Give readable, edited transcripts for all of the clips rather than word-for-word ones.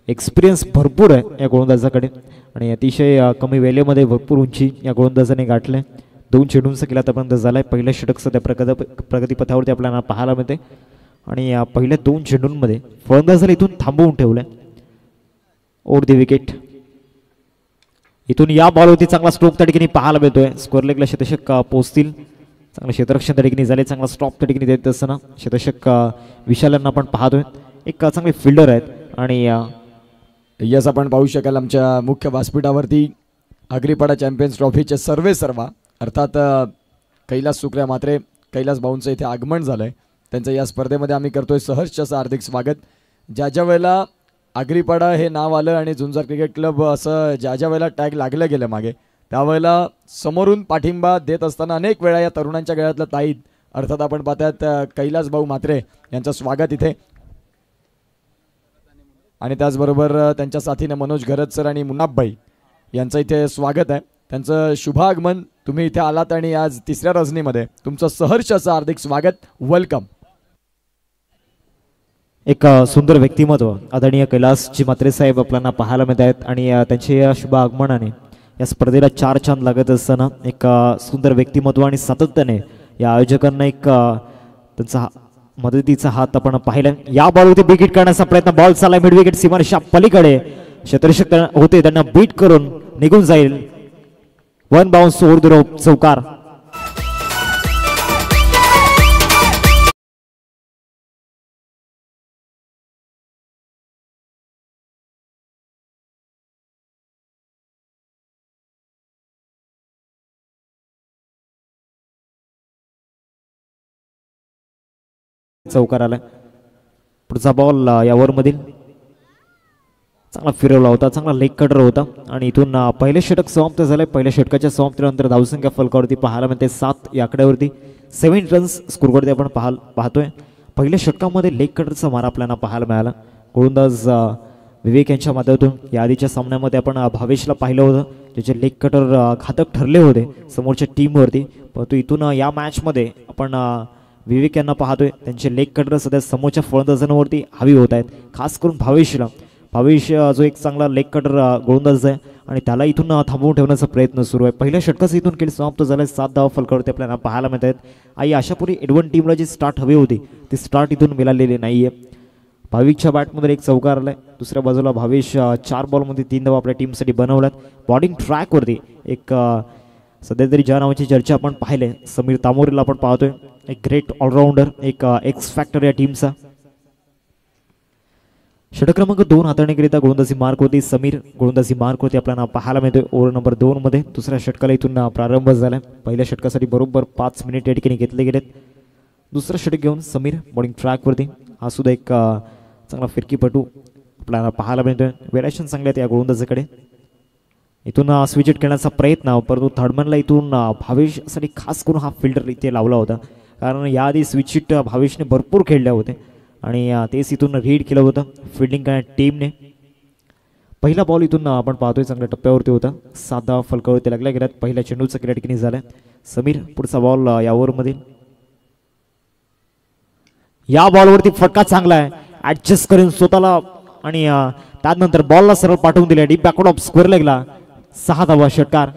Experience भरपूर आहे या गोलंदाजाकडे आणि अतिशय कमी वेळेमध्ये भरपूर उंची या गोलंदाजाने गाठले. 2 चेंडूंचा केला आतापर्यंत झालाय. पहिलं षटक सध्या प्रगतीपथावरती आपल्याला पाहायला मिळते आणि पहिल्या 2 चेंडूंमध्ये फलंदाजाला इथून थांबवून ठेवलंय. ओव्हर दी विकेट. इथून या बॉलवरती चांगला स्ट्रोक त्या ठिकाणी पाहायला मिळतोय. स्क्वेअर लेगला शतषक पोहोचतील. चांगलं क्षेत्ररक्षण त्या ठिकाणी झाले. चांगला स्टॉप त्या ठिकाणी देत असताना शतषक विशाल यांना आपण पाहतोय. एक चांगले फिल्डर आहेत आणि यस आपण पाहू शकाल आमच्या मुख्य व्यासपीठावरती आगरीपाडा चॅम्पियन्स ट्रॉफीचे सर्वेसर्वा अर्थात कैलास सुक्र्या मात्रे कैलास भाऊंचं इथे आगमन झालंय. त्यांचं या स्पर्धेमध्ये आम्ही करतोय सहर्ष असं हार्दिक स्वागत. ज्या वेळेला आगरीपाडा हे नाव आलं आणि झुंजार क्रिकेट क्लब असं ज्या वेळेला टॅग लागलं गेलं मागे त्यावेळेला समोरून पाठिंबा देत असताना अनेक वेळा या तरुणांच्या गळ्यातलं ताईत अर्थात आपण पाहतात कैलास भाऊ मात्रे यांचं स्वागत इथे आणि त्याचबरोबर त्यांच्या साथीने मनोज घरत सर आणि मुन्नाभाई यांचं इथे स्वागत आहे. त्यांचं शुभ आगमन. तुम्ही इथे आलात आणि आज तिसऱ्या रजनीमध्ये तुमचं सहर्ष असं हार्दिक स्वागत. वेलकम. एक सुंदर व्यक्तिमत्व आदरणीय कैलासजी मात्रे साहेब आपल्याला पाहायला मिळत आहेत आणि त्यांच्या या शुभ आगमनाने या स्पर्धेला 4 चांद लागत असताना एक सुंदर व्यक्तिमत्व आणि सातत्याने या आयोजकांना एक त्यांचा मदतीचा हात आपण पाहिला. या बॉलवरती विकेट करण्याचा प्रयत्न. बॉल चालला मिड विकेट सीमारेषा पलीकडे. क्षेत्ररक्षक होते त्यांना बीट करून निघून जाईल. 1 बाउन्स ओव्हर द रोप. चौकार. चौकार आलाय. पुढचा बॉल या ओव्हरमधील चांगला फिरवला होता. चांगला लेग कटर होता आणि इथून पहिले षटक समाप्त झाले. पहिल्या षटकाच्या समाप्तीनंतर धावसंख्या फलकावरती पाहायला मिळते 7 या आकड्यावरती. 7 रन्स स्कोरवरती आपण पाहतोय. पहिल्या षटकामध्ये लेग कटरचा मारा आपल्याला पाहायला मिळाला. गोलंदाज विवेक यांच्या माध्यमातून या आधीच्या सामन्यामध्ये आपण भावेशला पाहिलं होतं ज्याचे लेग कटर घातक ठरले होते समोरच्या टीमवरती. परंतु इथून या मॅचमध्ये आपण विवेक यांना पाहतोय. त्यांचे लेग कटर सध्या समोरच्या फलंदाजांवरती हवी होत आहेत. खास करून भावेश जो एक चांगला लेग कटर गोलंदाज आहे आणि त्याला इथून थांबवून ठेवण्याचा प्रयत्न सुरू आहे. पहिल्या षटकाचं इथून खेळ समाप्त झाला. 7 धावा फलकावरती आपल्याला पाहायला मिळत आहेत. आणि अशापूर्वी एडवन टीमला जी स्टार्ट हवी होती ती स्टार्ट इथून मिळालेली नाहीये. भाविकच्या बॅटमध्ये एक चौकार आलाय. दुसऱ्या बाजूला भावेश 4 बॉलमध्ये 3 धावा आपल्या टीमसाठी बनवल्यात. बॉलिंग ट्रॅकवरती एक सध्या तरी ज्या नावाची चर्चा आपण पाहिले समीर तामोरेला आपण पाहतोय. एक ग्रेट ऑलराऊंडर, एक एक्स फॅक्टर या टीमचा. षटक क्रमांक 2 हाताळणीकरिता गोलंदाजी मार्क होती समीर. गोलंदाजी मार्क होती आपल्याला पाहायला मिळतोय ओव्हर नंबर 2 मध्ये. दुसऱ्या षटकाला इथून प्रारंभ झाला. पहिल्या षटकासाठी बरोबर 5 मिनिट या ठिकाणी घेतले गेलेत. दुसरं षटक घेऊन समीर बॉलिंग ट्रॅकवरती. हा सुद्धा एक चांगला फिरकीपटू आपल्याला पाहायला मिळतोय. वेरिएशन चांगले आहेत या गोलंदाजाकडे. इथून स्विच हिट करण्याचा प्रयत्न परंतु थर्डमॅनला इथून भावेशसाठी खास करून हा फिल्डर इथे लावला होता कारण याआधी स्विच हिट भावेशने भरपूर खेळल्या होते आणि तेच इथून रीड केलं होतं फिल्डिंग करणाऱ्या टीमने. पहिला बॉल इथून आपण पाहतोय चांगल्या टप्प्यावरती होता. 7 धावा फलकावरती लागल्या गेल्यात. पहिल्या चेंडूचा क्रिकेट ठिकाणी झालाय. समीर पुढचा बॉल या ओव्हरमध्ये. या बॉलवरती फटका चांगला आहे. ऍडजस्ट करून स्वतःला आणि त्यानंतर बॉलला सरळ पाठवून दिले. डीप बॅकवर्ड ऑफ स्क्वेअर लेगला 6 धावा. षटकार.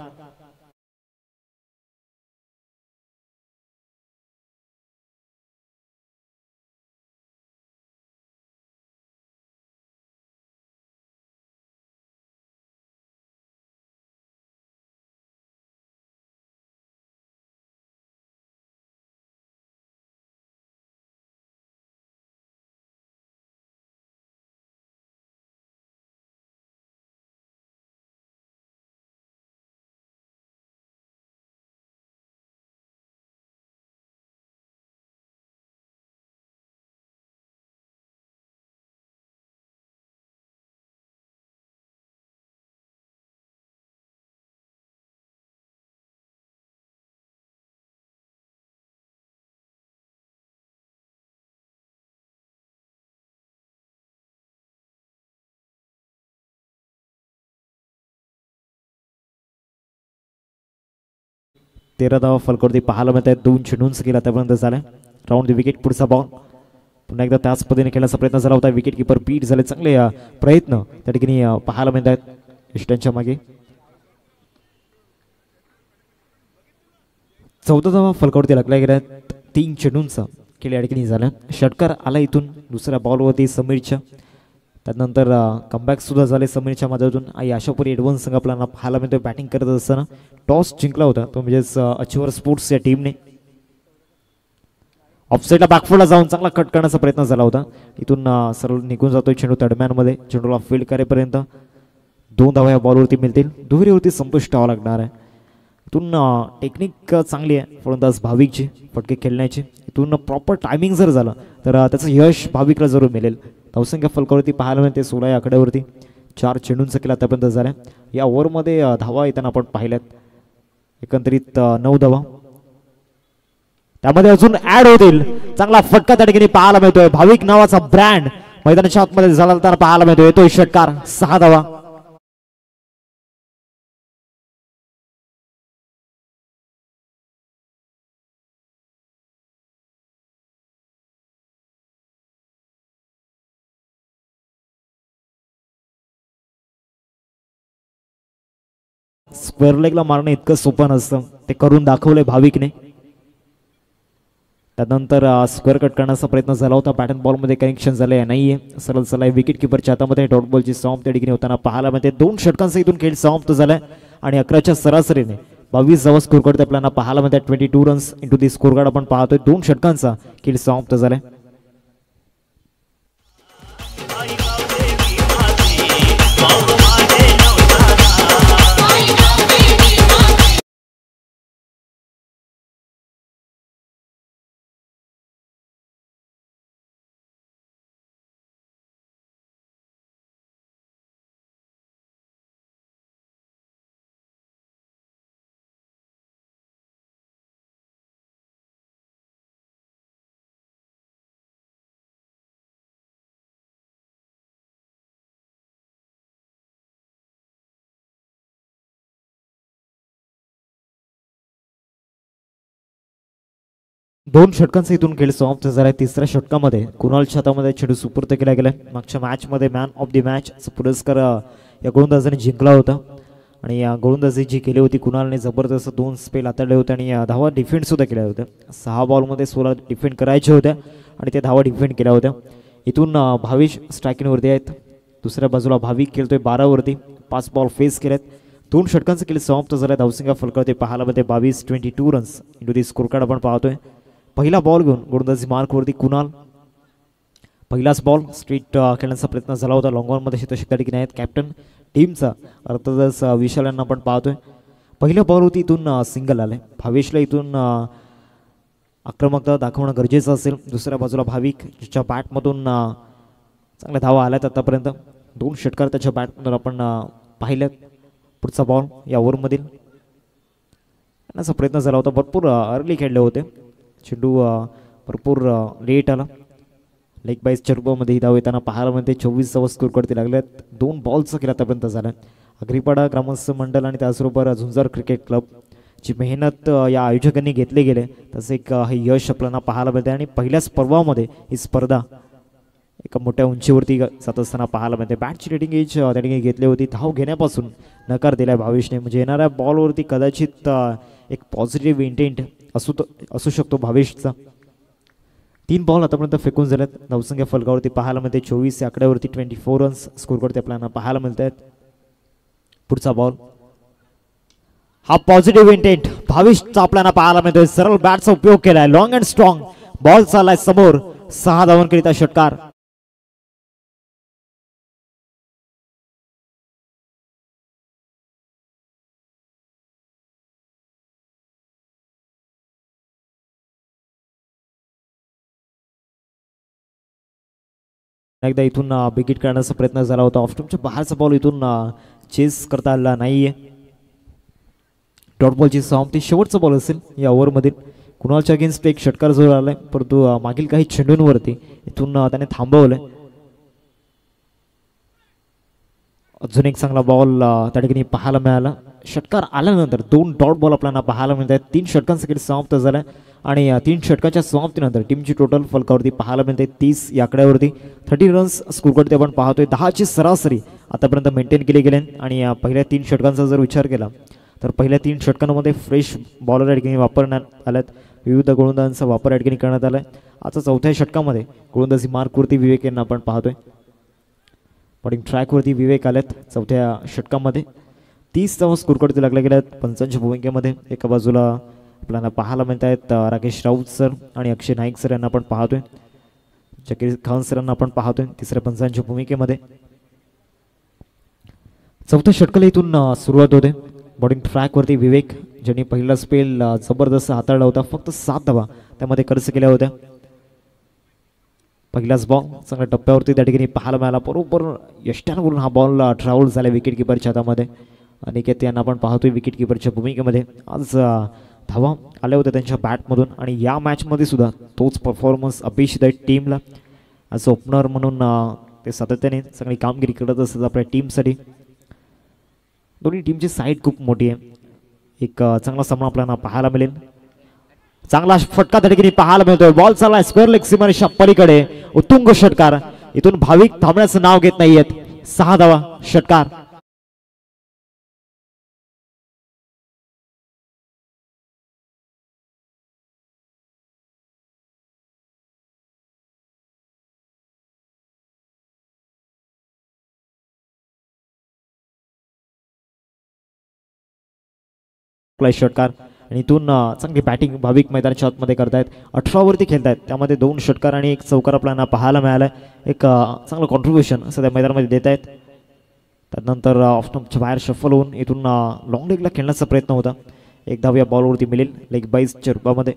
तेरा धावा फलकावरती पाहायला मिळत आहेत. 2 चेंडूंचा केला त्यापर्यंत झालाय. Round the wicket. पुढचा बॉल पुन्हा एकदा त्याच पद्धतीने खेळण्याचा प्रयत्न झाला होता. विकेट किपर बीट झाले. चांगले प्रयत्न त्या ठिकाणी पाहायला मिळत आहेत इष्टांच्या मागे. 14 धावा फलकावरती लागल्या गेल्या. 3 चेंडूंचा खेळ या ठिकाणी झाला. षटकार आला इथून दुसऱ्या बॉलवरती समीरच्या. त्यानंतर कमबॅक सुद्धा झाले समीरच्या माध्यमातून. आणि अशापुरी एडव्हान्स संघ आपल्याला पाहायला मिळतोय बॅटिंग करत असताना. टॉस जिंकला होता तो म्हणजेच अचिवर स्पोर्ट्स या टीमने. ऑफसाईडला बॅकफुटला जाऊन चांगला कट करण्याचा प्रयत्न झाला होता. इथून सरळ निघून जातोय चेंडू तडम्यांमध्ये. चेंडूला फील्ड करेपर्यंत 2 धावा या बॉलवरती मिळतील. दुहेरीवरती संतोष ठेवावा लागणार आहे. इथून टेक्निक चांगली आहे फलंदाज भाविकची फटके खेळण्याची. इथून प्रॉपर टायमिंग जर झालं तर त्याचं यश भाविकला जरूर मिळेल. धावसंख्या फलकावरती पाहायला मिळते 16 या आकड्यावरती. 4 चेंडूंचा केला आतापर्यंत झाल्या. या ओव्हरमध्ये धावा येताना आपण पाहिल्यात. एकंदरीत 9 धावा त्यामध्ये अजून ऍड होतील. चांगला फटका त्या ठिकाणी पाहायला मिळतोय. भाविक नावाचा ब्रँड मैदानाच्या आतमध्ये झाला तर पाहायला मिळतोय. येतोय षटकार. 6 धावा. स्क्वेअर लेगला मारणं इतकं सोपं नसतं. ते करून दाखवलंय भाविकने. त्यानंतर स्क्वेअर कट करण्याचा प्रयत्न झाला होता. बॅट अँड बॉलमध्ये कनेक्शन झाले नाहीये. सरळ सलाय विकेट किपरच्या हातामध्ये डॉट बॉलची समाप्त त्या ठिकाणी होताना पाहायला मिळते. 2 षटकांचा इथून खेळ समाप्त झालाय आणि 11च्या सरासरीने 22 धावा स्कोर करते आपल्याला पाहायला मिळते. 22 रन्स इंटू दी स्कोर कार्ड आपण पाहतोय. 2 षटकांचा खेळ समाप्त झालाय. दोन षटकांचा इथून खेळ समाप्त झाला. तिसऱ्या षटकामध्ये कुणालच्या हातामध्ये चेंडू सुपूर्द केला गेला. मागच्या मॅचमध्ये मॅन ऑफ द मॅचचा पुरस्कार या गोलंदाजाने जिंकला होता आणि या गोलंदाजी जी केली होती कुणालने जबरदस्त 2 स्पेल हाताळले होते आणि धावा डिफेंड सुद्धा केल्या होत्या. 6 बॉलमध्ये 16 डिफेंड करायच्या होत्या आणि त्या धावा डिफेंड केल्या होत्या. इथून भाविश स्ट्रायकिंगवरती आहेत. दुसऱ्या बाजूला भाविक खेळतोय 12 वरती. 5 बॉल फेस केलेत. 2 षटकांचा खेळ समाप्त झाला. धावसंख्या फलकावरती पाहायला मिळते 22. 22 रन्स इंटू दी स्कोर कार्ड आपण पाहतोय. पहिला बॉल घेऊन गोलंदाजी मार्कवरती कुणाल. पहिलाच बॉल स्ट्रीट खेळण्याचा प्रयत्न झाला होता. लॉंग ऑनमध्ये शतक त्या ठिकाणी आहेत कॅप्टन टीमचा अर्थातच विशाल यांना आपण पाहतोय. पहिल्या बॉलवरती इथून सिंगल आले. भावेशला इथून आक्रमकता दाखवणं गरजेचं असेल. दुसऱ्या बाजूला भाविक ज्याच्या बॅटमधून चांगल्या धावा आल्यात आतापर्यंत. 2 षटकार त्याच्या बॅटमधून आपण पाहिल्यात. पुढचा बॉल या ओव्हरमधील करण्याचा प्रयत्न झाला होता. भरपूर अर्ली खेळले होते. चेंडू भरपूर लेट आला. लेग बाईसच्या रूपामध्ये ही धाव येताना पाहायला मिळते. 24 धावा स्कोर करते लागल्यात. 2 बॉलचा खेळ आतापर्यंत झाला. अग्रीपाडा ग्रामस्थ मंडळ आणि त्याचबरोबर झुंजार क्रिकेट क्लब ची मेहनत या आयोजकांनी घेतले गेले तसे एक हे यश आपल्याला पाहायला मिळते आणि पहिल्याच पर्वामध्ये ही स्पर्धा एका मोठ्या उंचीवरती जात असताना पाहायला मिळते. बॅटची रेटिंग एज त्या ठिकाणी घेतली होती. धाव घेण्यापासून नकार दिलाय भावेशने. म्हणजे येणाऱ्या बॉलवरती कदाचित एक पॉझिटिव्ह इंटेंट असू शकतो भावेशचा. 3 बॉल आतापर्यंत फेकून झाल्यात. धावसंख्या फलकावरती पाहायला मिळते 24 या आकड्यावरती. 24 रन्स स्कोर करते आपल्याला पाहायला मिळत आहेत. पुढचा बॉल हा पॉझिटिव्ह इंटेंट भावेशचा आपल्याला पाहायला मिळतोय. सरळ बॅटचा उपयोग केलाय. लॉंग अँड स्ट्रॉंग बॉल चाललाय समोर. 6 धावांकरिता षटकार. एकदा इथून विकेट काढण्याचा प्रयत्न झाला होता. ऑफस्टम्पच्या बाहेरचा बॉल इथून चेस करता आला नाहीये. डॉट बॉलची समाप्ती. शेवटचा बॉल असेल या ओव्हरमधील. कुणालच्या अगेन्स्ट एक षटकार जोर आलाय परंतु मागील काही चेंडूंवरती इथून त्याने थांबवलंय. अजून एक चांगला बॉल त्या ठिकाणी पाहायला मिळाला. षटकार आल्यानंतर 2 डॉट बॉल आपल्याला पाहायला मिळत आहेत. 3 षटकांचा खेळ समाप्त झालाय आणि 3 षटकाच्या समाप्तीनंतर टीमची टोटल फलकावरती पाहायला मिळते 30 या आकड्यावरती 30 रन्स स्कोरकडे आपण पाहतोय. 10ची सरासरी आतापर्यंत मेंटेन केली गेली आणि पहिल्या 3 षटकांचा जर विचार केला तर पहिल्या 3 षटकांमध्ये फ्रेश बॉलर या ठिकाणी वापरण्यात आल्यात. विविध गोलंदाजांचा वापर या ठिकाणी करण्यात आला आहे. आता चौथ्या षटकामध्ये गोलंदाजी मार्कवरती विवेक यांना आपण पाहतोय. बॉलिंग ट्रॅकवरती विवेक आलेत चौथ्या षटकामध्ये. 30 धावा स्कोरकडे लागल्या गेल्यात पंचांच्या भूमिकेमध्ये. एका बाजूला आपल्याला पाहायला मिळत आहेत राकेश राऊत सर आणि अक्षय नाईक सर यांना आपण पाहतोय. जकीर खान सरांना आपण पाहतोय तिसऱ्या पंचांच्या भूमिकेमध्ये. चौथ्या षटकाला इथून सुरुवात होते. बॉलिंग ट्रॅकवरती विवेक ज्यांनी पहिला स्पेल जबरदस्त हाताळला होता. फक्त 7 धावा त्यामध्ये खर्च केल्या होत्या. पहिलाच बॉल चांगल्या टप्प्यावरती त्या ठिकाणी पाहायला मिळाला. बरोबर यष्ट्यानं बोलून हा बॉल ट्रॅव्हल झाला विकेट किपरच्या हातामध्ये. अनिकेत यांना आपण पाहतोय विकेट किपरच्या भूमिकेमध्ये. आज धावा आल्या होत्या त्यांच्या बॅटमधून आणि या मॅचमध्ये सुद्धा तोच परफॉर्मन्स अपेक्षित आहे टीमला. ॲज ओपनर म्हणून ते सातत्याने चांगली कामगिरी करत असतात आपल्या टीमसाठी. दोन्ही टीमची साईड खूप मोठी आहे. एक चांगला सामना आपल्याला पाहायला मिळेल. चांगला फटका त्या ठिकाणी पाहायला मिळतोय. बॉल चालला स्क्वेअर लेग सीमारेषा पलीकडे उत्तुंग षटकार. इथून भाविक थांबण्याचं नाव घेत नाहीयेत. 6 धावा षटकार. षटकार आणि इथून चांगली बॅटिंग भाविक मैदानाच्या आतमध्ये करतायत. 18 वरती खेळतायत. त्यामध्ये 2 षटकार आणि 1 चौकार आपल्याला पाहायला मिळाला. एक चांगलं कॉन्ट्रीब्युशन सध्या मैदानामध्ये देत आहेत. त्यानंतर ऑफस्टंपच्या बाहेर शफल होऊन इथून लॉंग लेगला खेळण्याचा प्रयत्न होता. 1 धाव या बॉलवरती मिळेल लेग बाईजच्या रूपामध्ये.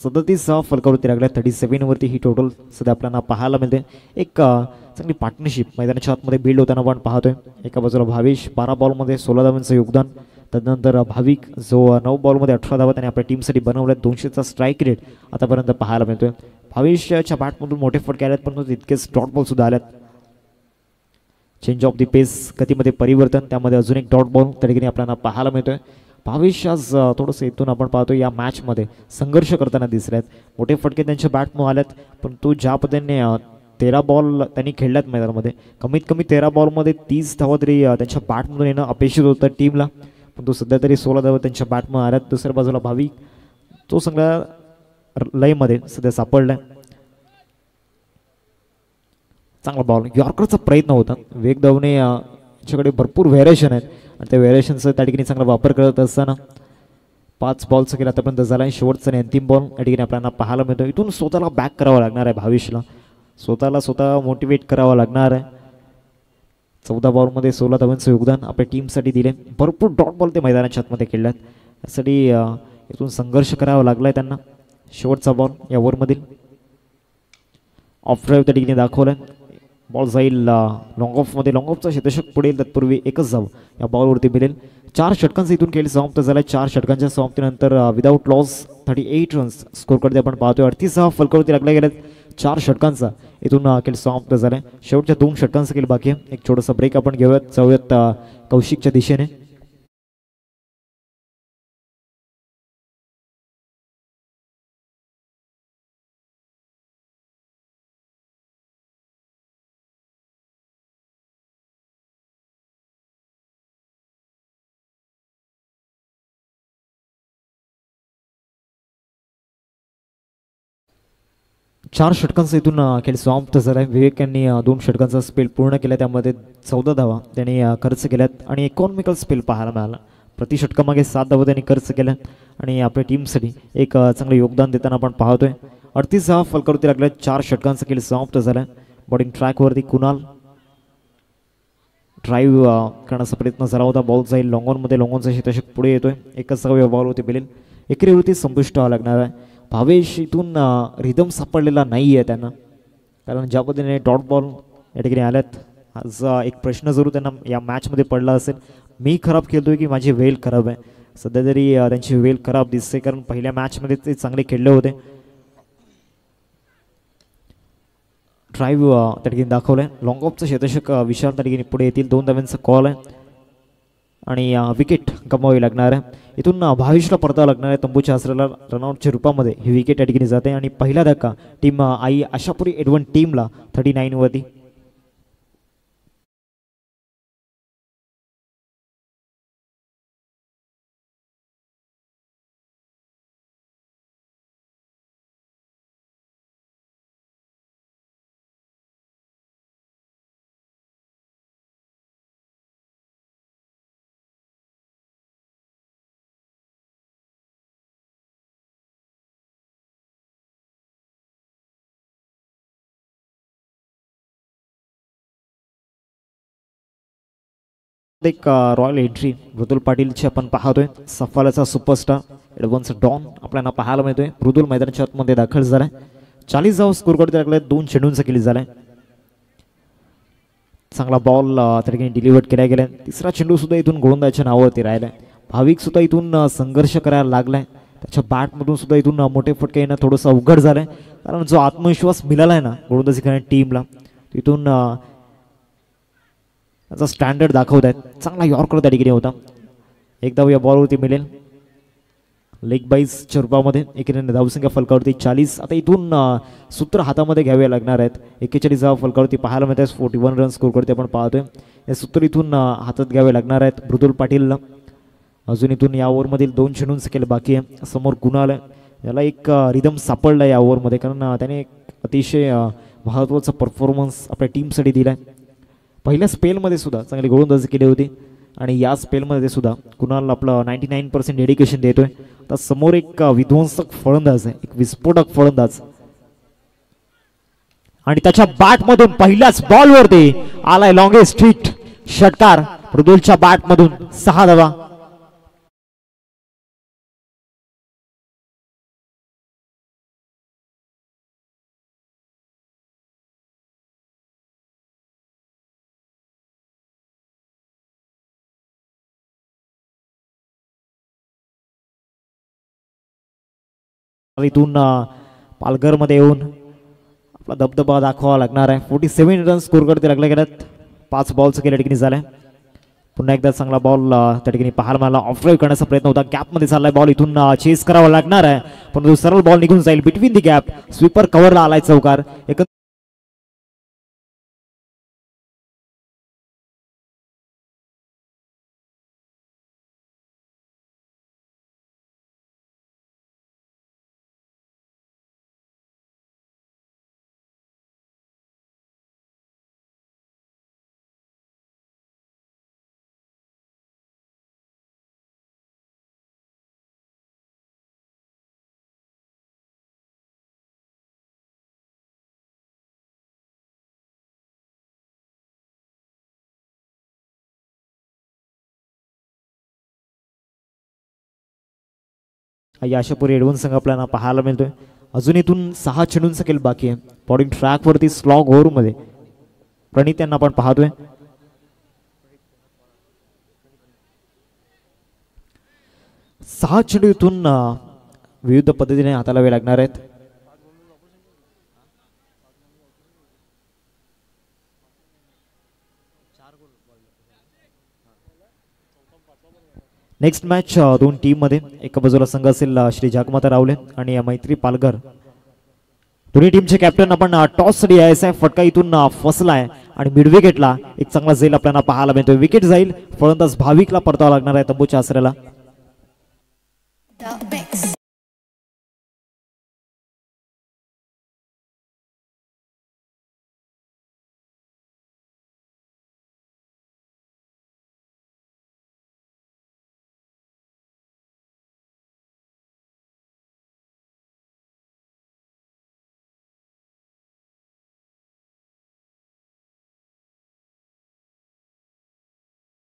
37 फलकावरती लागल्या. 37 वरती ही टोटल सध्या आपल्याला पाहायला मिळते. एक चांगली पार्टनरशिप मैदानाच्या आतमध्ये बिल्ड होताना आपण पाहतोय. एका बाजूला भावेश 12 बॉलमध्ये 16 धावांचं योगदान. त्यानंतर भाविक जो 9 बॉलमध्ये 18 धावा त्याने आपल्या टीमसाठी बनवल्यात. 200चा स्ट्राईक रेट आतापर्यंत पाहायला मिळतोय. भावेशच्या बॅटमधून मोठे फटके आलेत परंतु तितकेच डॉट बॉल सुद्धा आल्यात. चेंज ऑफ द पेस गतीमध्ये परिवर्तन त्यामध्ये अजून एक डॉट बॉल त्या ठिकाणी आपल्याला पाहायला मिळतोय. भावेश आज थोडंसं इथून आपण पाहतो या मॅचमध्ये संघर्ष करताना दिसले आहेत. मोठे फटके त्यांच्या बॅटमधून आल्यात परंतु ज्या पद्धतीने 13 बॉल त्यांनी खेळल्यात मैदानामध्ये कमीत कमी 13 बॉलमध्ये 30 धावा तरी त्यांच्या बॅटमधून येणं अपेक्षित होतं टीमला. पण तो सध्या तरी 16 धावा त्यांच्या बॅटमध्ये आल्यात. दुसऱ्या बाजूला भाविक तो सगळ्या लयमध्ये सध्या सापडलाय. चांगला बॉल यॉर्करचा प्रयत्न होता. वेग धावणे याच्याकडे भरपूर व्हेरिएशन आहेत आणि त्या व्हेरिएशनचा त्या ठिकाणी चांगला वापर करत असताना 5 बॉलचा केला आतापर्यंत झाला आहे. शेवटचा आणि अंतिम बॉल या ठिकाणी आपल्याला पाहायला मिळतो. इथून स्वतःला बॅक करावं लागणार आहे भावेशला. स्वतः मोटिवेट करावं लागणार आहे. 14 बॉलमध्ये 16 धावांचं योगदान आपल्या टीमसाठी दिले. भरपूर डॉट बॉल ते मैदानाच्या आतमध्ये खेळल्यात. यासाठी इथून संघर्ष करावा लागलाय त्यांना. शेवटचा बॉल या ओव्हरमधील ऑफ ड्राईव्ह त्या ठिकाणी दाखवलाय. बॉल जाईल लॉंग ऑफमध्ये. लॉंग ऑफचा शतशक पुढे तत्पूर्वी एकच धाव या बॉलवरती मिळेल. 4 षटकांचा इथून खेळ समाप्त झाला. 4 षटकांच्या समाप्तीनंतर विदाऊट लॉस 38 रन्स स्कोर करते आपण पाहतोय. 38 फलकावरती लागल्या गेल्यात. 4 षटकांचा इथून खेळ समाप्त झालाय. शेवटच्या 2 षटकांचा खेळ बाकी आहे. एक छोटासा ब्रेक आपण घेऊयात. जाऊयात कौशिकच्या दिशेने. चार षटकांचा इथून खेळ समाप्त झाला आहे. विवेक यांनी 2 षटकांचा स्पेल पूर्ण केला. त्यामध्ये 14 धावा त्यांनी खर्च केल्यात आणि इकॉनॉमिकल स्पेल पाहायला मिळाला. प्रति षटकामागे 7 धावा त्यांनी खर्च केल्या आणि आपल्या टीमसाठी एक चांगलं योगदान देताना आपण पाहतोय. 38 फलकावरती लागल्या. 4 षटकांचा खेळ समाप्त झाला. बॉलिंग ट्रॅकवरती कुणाल ड्राईव्ह करण्याचा प्रयत्न झाला होता. बॉल जाईल लॉंगॉनमध्ये. लॉंगॉनचा शतशक पुढे येतोय. एकच बॉलवरती मिळेल. एकेरीवरती संपुष्ट व्हावं लागणार आहे. भावेश इथून रिदम सापडलेला नाही आहे त्यांना, कारण ज्या पद्धतीने डॉट बॉल या ठिकाणी आल्यात. आज एक प्रश्न जरूर त्यांना या मॅचमध्ये पडला असेल, मी खराब खेळतोय की माझी वेल खराब आहे. सध्या तरी त्यांची वेल खराब दिसते, कारण पहिल्या मॅचमध्ये ते चांगले खेळले होते. ड्राईव्ह त्या ठिकाणी दाखवलं आहे. लॉंग ऑफचं शतशक विशाल त्या ठिकाणी पुढे येतील. 2 धाव्यांचा कॉल आहे. आणि विकेट गमवावी लागणार आहे. इथून 22ला परतावं लागणार आहे. तंबूच्या आसऱ्याला रनआउटच्या रूपामध्ये ही विकेट या ठिकाणी जाते आणि पहिला धक्का टीम आई आशापुरी एडवन टीमला 39 वरती. एक रॉयल एंट्री मृदुल पाटीलची आपण पाहतोय. सफाल्याचा सुपरस्टार एडव्हान्स डॉन आपल्याला पाहायला मिळतोय. मृदुल मैदानाच्या आतमध्ये दाखल झालाय. 40 धाव स्कोर करत लागले. 2 चेंडूंचा केली झालाय. चांगला बॉल त्या ठिकाणी डिलिव्हर केला गेला. तिसरा चेंडू सुद्धा इथून गोलंदाजाच्या नावावरती राहिलाय. भाविक सुद्धा इथून संघर्ष करायला लागलाय. त्याच्या बॅटमधून सुद्धा इथून मोठे फटके येणं थोडंसं अवघड झालंय, कारण जो आत्मविश्वास मिळाला आहे ना गोलंदाजी करणाऱ्या टीमला तिथून त्याचा स्टँडर्ड दाखवत आहेत. चांगला यॉर्कर त्या ठिकाणी होता. एक धाव या बॉलवरती मिळेल. लेग बाईजच्या रूपामध्ये एकीने धावसंख्या फलकावरती 40. आता इथून सूत्र हातामध्ये घ्यावे लागणार आहेत. 41 धाव फलकावरती पाहायला मिळत आहे. 41 रन स्कोर करते आपण पाहतोय. हे सूत्र इथून हातात घ्यावे लागणार आहेत मृदुल पाटीलला. अजून इथून या ओव्हरमधील 2 चेंडूंचं केलं बाकी आहे. समोर कुणाल याला एक रिदम सापडला या ओव्हरमध्ये, कारण त्याने अतिशय महत्त्वाचा परफॉर्मन्स आपल्या टीमसाठी दिला आहे. पहिल्या स्पेलमध्ये सुद्धा चांगली गोलंदाजी केली होती आणि या स्पेलमध्ये सुद्धा कुणाल आपलं 99% डेडिकेशन देतोय. तर समोर एक विध्वंसक फलंदाज आहे, एक विस्फोटक फलंदाज, आणि त्याच्या बॅटमधून पहिल्याच बॉलवरती आलाय लॉंगेस्ट हिट षटकार. मृदुलच्या बॅटमधून 6 धावा. इथून पालघरमध्ये येऊन आपला दबदबा दाखवावा लागणार आहे. 47 रन स्कोर करते लागले गेल्यात. 5 बॉलचं केल्या ठिकाणी झालाय. पुन्हा एकदा चांगला बॉल त्या ठिकाणी पाहायला मिळाला. ऑफ ड्राईव्ह करण्याचा प्रयत्न होता. गॅपमध्ये चाललाय बॉल. इथून चेस करावा लागणार आहे, परंतु सरळ बॉल निघून जाईल बिटवीन दी गॅप. स्वीपर कव्हरला आलाय चौकार. आशापुरी एडवन संघ आपल्याला पाहायला मिळतोय. अजून इथून 6 चेंडूंचा खेळ बाकी आहे. बॉलिंग ट्रॅकवरती स्लॉग ओव्हरमध्ये प्रणित यांना आपण पाहतोय. 6 चेंडू इथून विविध पद्धतीने हाताळावे लागणार आहेत. नेक्स्ट मॅच 2 टीम मध्ये. एका बाजूला संघ असेल श्री जागमाता रावले आणि मैत्री पालघर. दोन्ही टीमचे कॅप्टन आपण टॉस साठी यायचा आहे. फटका इथून फसलाय आणि मिड विकेटला एक चांगला जाईल आपल्याला पाहायला मिळतोय. विकेट जाईल. फलंदाज भाविकला परतावा लागणार आहे तंबूच्या आसऱ्याला.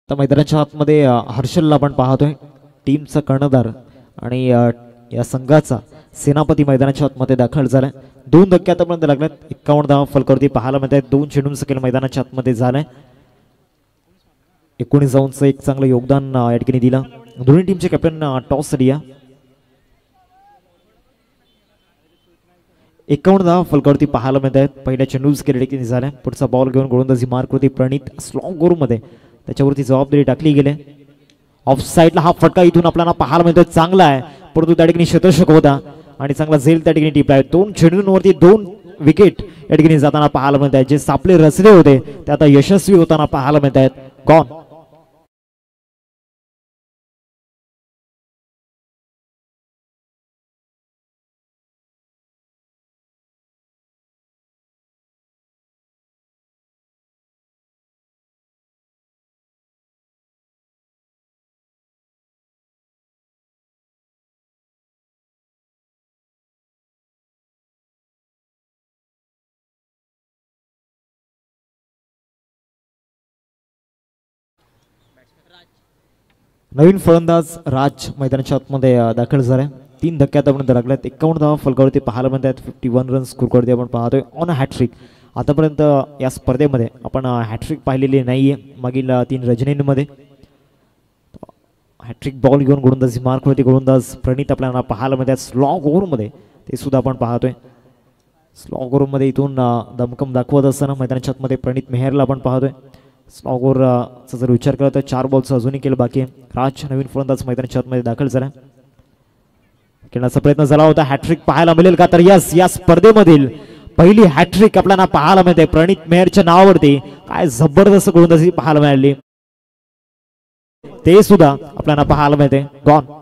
तर मैदानाच्या आतमध्ये हर्षलला आपण पाहतोय. टीमचा कर्णधार आणि या संघाचा सेनापती मैदानाच्या आतमध्ये दाखल झालाय. 2 धक्के आतापर्यंत लागल्यात. 51 धावा फलकावरती पाहायला मिळत आहेत. 2 चेंडूंचं केलं मैदानाच्या आतमध्ये झालंय. 19 धावांचं एक चांगलं योगदान या ठिकाणी दिलं. दोन्ही टीमचे कॅप्टन टॉस साठी या. 51 धावा फलकावरती पाहायला मिळत आहेत. पहिल्या चेंडूच केल्या ठिकाणी झाल्या. पुढचा बॉल घेऊन गोलंदाजी मार्क होती प्रणित. स्लॉंग ओव्हरमध्ये त्याच्यावरती जबाबदारी टाकली गेली. ऑफ साईडला हा फटका इथून आपल्याला पाहायला मिळतोय, चांगला आहे परंतु त्या ठिकाणी शतशक होता आणि चांगला झेल त्या ठिकाणी टिपला आहे. 2 चेंडूंवरती 2 विकेट या ठिकाणी जाताना पाहायला मिळत आहेत. जे सापले रचले होते ते आता यशस्वी होताना पाहायला मिळत आहेत. गॉन. नवीन फलंदाज राज मैदानाच्या आतमध्ये दाखल झालाय. 3 धक्के आतापर्यंत लागल्यात. 51 धावा फलकावरती पाहायला मिळत आहेत. 51 रन स्कोरवरती आपण पाहतोय ऑन हॅट्रिक. आतापर्यंत या स्पर्धेमध्ये आपण हॅट्रिक पाहिलेली नाहीये. मागील 3 रजनींमध्ये हॅट्रिक बॉल घेऊन गोलंदाजी मार्कवरती गोलंदाज प्रणित आपल्याला पाहायला मिळत आहेत. स्लॉग ओव्हरमध्ये ते सुद्धा आपण पाहतोय. स्लॉग ओव्हरमध्ये इथून दमकम दाखवत असताना मैदानाच्या आतमध्ये प्रणित मेहरला आपण पाहतोय. स्लॉग ओव्हरचा जर विचार केला तर 4 बॉलचं अजूनही केलं बाकी आहे. राज नवीन फलंदाज मैदानाच्या आतमध्ये दाखल झाला. खेळण्याचा प्रयत्न झाला होता. हॅट्रिक पाहायला मिळेल का? तर यस, या स्पर्धेमधील पहिली हॅट्रिक आपल्याला पाहायला मिळते प्रणित मेहरच्या नावावरती. काय जबरदस्त गोलंदाजी पाहायला मिळाली, ते सुद्धा आपल्याला पाहायला मिळते. गॉन.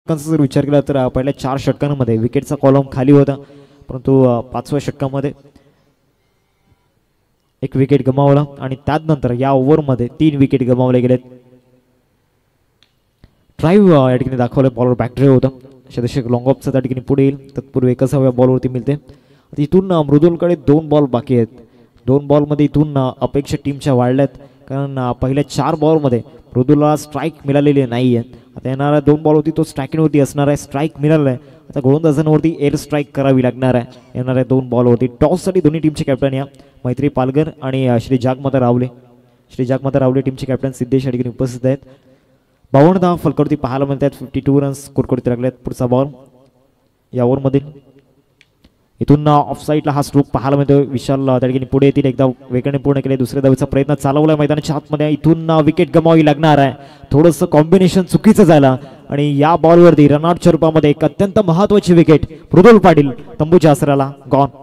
जर विचार केला तर पहिल्या 4 षटकांमध्ये विकेटचा कॉलम खाली होता, परंतु 5व्या षटकामध्ये 1 विकेट गमावला आणि त्यानंतर या ओव्हरमध्ये 3 विकेट गमावले गेलेत. ड्राईव्ह या ठिकाणी दाखवलं, बॉलवर बॅक ड्राईव्ह होता. शतशक लॉंग ऑफचा त्या ठिकाणी पुढे येईल, तत्पूर्वी 1व्या बॉलवरती मिळते. इथून मृदुलकडे 2 बॉल बाकी आहेत. 2 बॉलमध्ये इथून अपेक्षा टीमच्या वाढल्यात, कारण पहिल्या 4 बॉलमध्ये मृदुलला स्ट्राईक मिळालेली नाही आहे. आता येणाऱ्या 2 बॉलवरती तो स्ट्राईकवरती असणार आहे. स्ट्राईक मिळाला आहे, आता गोलंदाजांवरती एअर स्ट्राईक करावी लागणार आहे. येणाऱ्या 2 बॉलवरती टॉससाठी दोन्ही टीमचे कॅप्टन या मैत्री पालघर आणि श्री जागमाता रावले. श्री जागमाता रावले टीमचे कॅप्टन सिद्धेश या ठिकाणी उपस्थित आहेत. 52 धावा फलकावरती पाहायला मिळत आहेत. 52 रन्स स्कोरवरती लागले आहेत. पुढचा बॉल या ओव्हरमधील इथून ऑफ साईडला हा स्ट्रोक पाहायला मिळतो. विशाल त्या ठिकाणी पुढे येतील. एकदा वेगाने पूर्ण केले, दुसऱ्या धावेचा प्रयत्न चालवला मैदानाच्या आतमध्ये. इथून विकेट गमावी लागणार आहे. थोडंसं कॉम्बिनेशन चुकीचं झालं आणि या बॉलवरती रनआउटच्या रूपामध्ये एक अत्यंत महत्वाची विकेट मृदुल पाटील तंबूच्या आसराला. गॉन.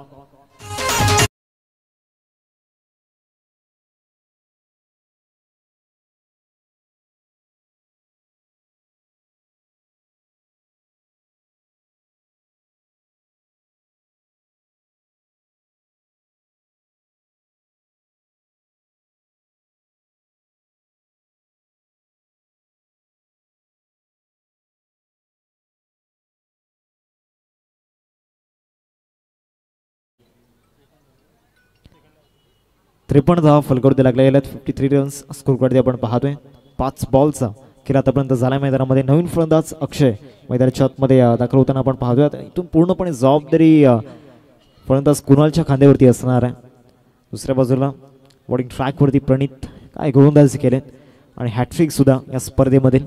त्रेपन्न धावा फलकावरती लागल्या गेल्यात. 53 रन्स स्कोरवरती आपण पाहतोय. 5 बॉलचा खेळ आतापर्यंत झाला मैदानामध्ये. नवीन फलंदाज अक्षय मैदानाच्या आतमध्ये दाखल होताना आपण पाहतोय. इथून पूर्णपणे जबाबदारी फलंदाज कुणालच्या खांद्यावरती असणार आहे. दुसऱ्या बाजूला बॉलिंग ट्रॅकवरती प्रणित काय गोलंदाजी केले आणि हॅट्रिक सुद्धा या स्पर्धेमध्ये.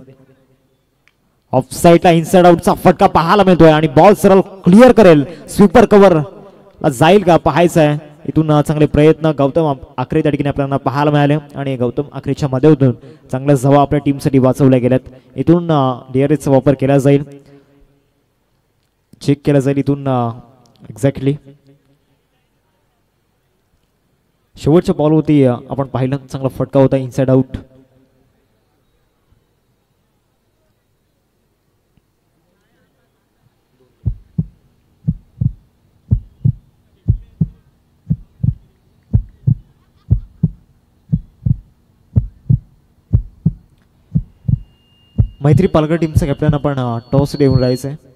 ऑफ साईडला इनसाइड आउटचा फटका पाहायला मिळतोय आणि बॉल सरळ क्लिअर करेल, स्वीपर कव्हर जाईल का पाहायचं आहे. इथून चांगले प्रयत्न गौतम आखरे त्या ठिकाणी आपल्याला पाहायला मिळाले आणि गौतम आखरेच्या माध्यमातून चांगल्या धावा आपल्या टीमसाठी वाचवल्या गेल्यात. इथून डीआरएसचा वापर केला जाईल, चेक केला जाईल इथून एक्झॅक्टली. शेवटच्या बॉलवरती आपण पाहिलं चांगला फटका होता इनसाइड आउट. मैत्री पालघर टीमचा कॅप्टन आपण टॉस देऊन राहायचं आहे.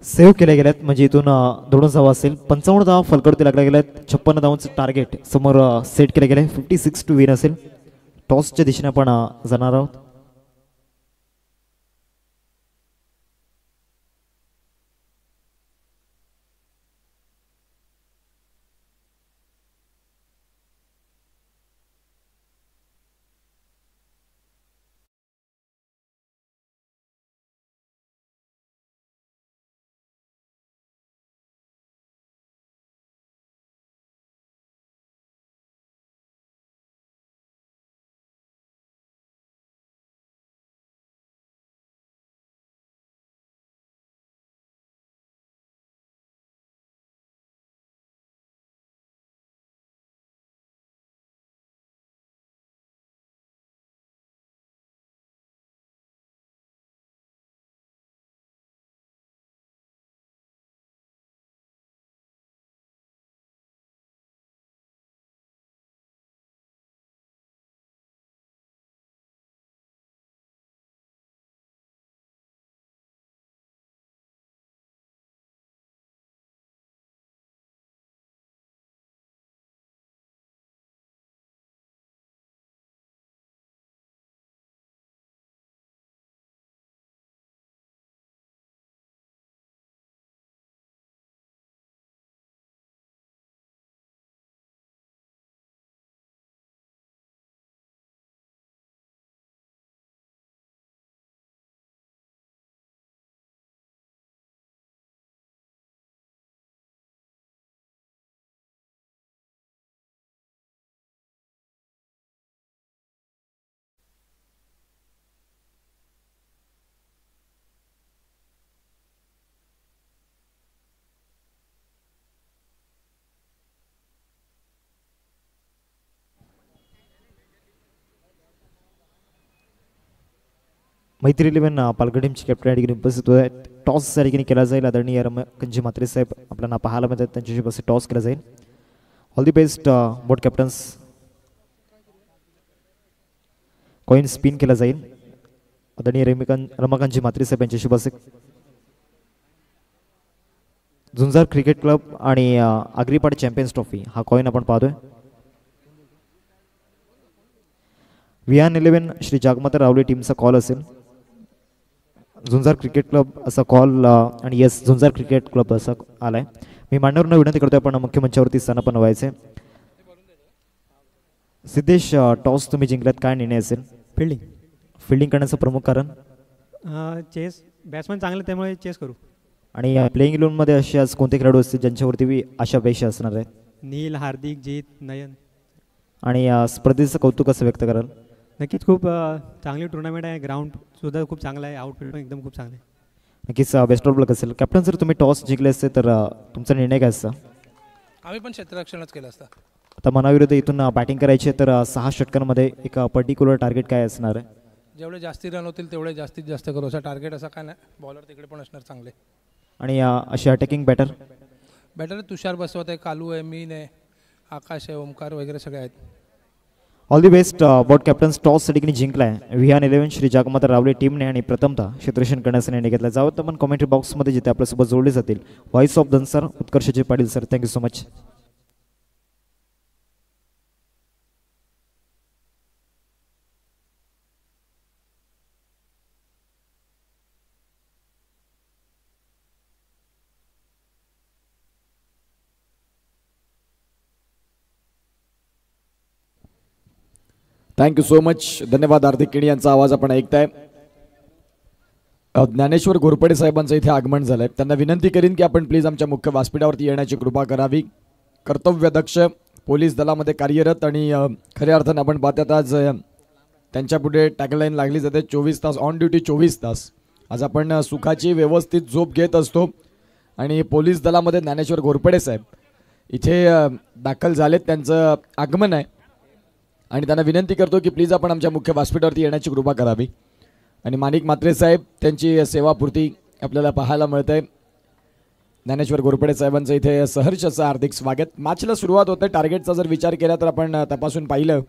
सेव्ह केल्या गेल्यात म्हणजे इथून दोन धावा असेल. 55 धावा फलकडते लागल्या गेल्यात. 56 धावांचं टार्गेट समोर सेट केलं गेलं. 56 टू विन असेल. टॉसच्या दिशेने आपण जाणार आहोत. मैत्री 11 पालघर टीमची कॅप्टन या ठिकाणी उपस्थित आहेत. टॉस या ठिकाणी केला जाईल. आदरणीय रमाकांतजी म्हात्रे साहेब आपल्याला पाहायला मिळतात. त्यांच्याशी बस टॉस केला जाईल. All the best board captains. Coin spin केला जाईल. आदरणीय रमाकांतजी म्हात्रे साहेब यांच्याशी बस झुंजार क्रिकेट क्लब आणि आग्रीपाड चॅम्पियन्स ट्रॉफी हा कॉइन आपण पाहतोय. विहान 11 श्री जागमाता रावले टीमचा कॉल असेल. झुंजार क्रिकेट क्लब असा कॉल आणि यस झुंजार क्रिकेट क्लब असा आलाय. मी मान्यवरांना विनंती करतोय आपण मुख्य मंचावरती स्थानापन्न व्हायचे. सिद्धेश टॉस तुम्ही जिंकलात, काय निर्णय असेल? फिल्डिंग करण्याचं प्रमुख कारण चेस. बॅट्समॅन चांगले त्यामुळे चेस करू. आणि प्लेइंग इलेव्हनमध्ये असे आज कोणते खेळाडू असतील ज्यांच्यावरती अशा अपेक्षा असणार आहेत? नील, हार्दिक, जीत, नयन. आणि स्पर्धेचं कौतुक कसं व्यक्त कराल? नक्कीच खूप चांगली टुर्नामेंट आहे. ग्राउंड सुद्धा खूप चांगला आहे. आउटफिट पण एकदम खूप चांगलं आहे. नक्कीच बेस्ट ऑफ लक असेल. कॅप्टन जर तुम्ही टॉस जिंकले असते तर तुमचा निर्णय काय असता? आम्ही पण क्षेत्ररक्षणच केलं असतं. आता मनाविरुद्ध इथून बॅटिंग करायची आहे तर 6 षटकांमध्ये एक पर्टिक्युलर टार्गेट काय असणार आहे? जेवढे जास्ती रन होतील तेवढे जास्तीत जास्त करू. असं टार्गेट असं काय नाही. बॉलर तिकडे पण असणार चांगले. आणि असे अटॅकिंग बॅटर तुषार बसवत आहे, कालू आहे, मीन आहे, आकाश आहे, ओमकार वगैरे सगळे आहेत. All the best board captains. Toss साठी जिंकलाय विहान 11 श्री जागमाता रावले टीमने आणि प्रथमतः क्षेत्ररक्षण करण्याचा निर्णय घेतला. जावं आपण कमेंट्री बॉक्समध्ये जिथे आपल्यासोबत जोडले जातील. Voice of Dhansar Utkarshji Patil sir, thank you so much. Thank you so much. धन्यवाद. हार्दिक केणी यांचा आवाज आपण ऐकताय. ज्ञानेश्वर घोरपडे साहेबांचं इथे आगमन झालंय. त्यांना विनंती करीन की आपण प्लीज आमच्या मुख्य व्यासपीठावरती येण्याची कृपा करावी. कर्तव्यदक्ष पोलीस दलामध्ये कार्यरत आणि खऱ्या अर्थानं आपण पाहतात आज त्यांच्या पुढे टॅगलाईन लागली जाते 24 तास ऑन ड्युटी 24 तास. आज आपण सुखाची व्यवस्थित झोप घेत असतो आणि पोलीस दलामध्ये ज्ञानेश्वर घोरपडे साहेब इथे दाखल झालेत. त्यांचं आगमन आहे आणि त्यांना विनंती करतो की प्लीज आपण आमच्या मुख्य व्यासपीठावरती येण्याची कृपा करावी. आणि माणिक म्हात्रे साहेब त्यांची सेवापूर्ती आपल्याला पाहायला मिळते आहे. ज्ञानेश्वर घोरपडे साहेबांचं इथे सहर्ष असं हार्दिक स्वागत. मॅचला सुरुवात होते. टार्गेटचा जर विचार केला तर आपण तपासून पाहिलं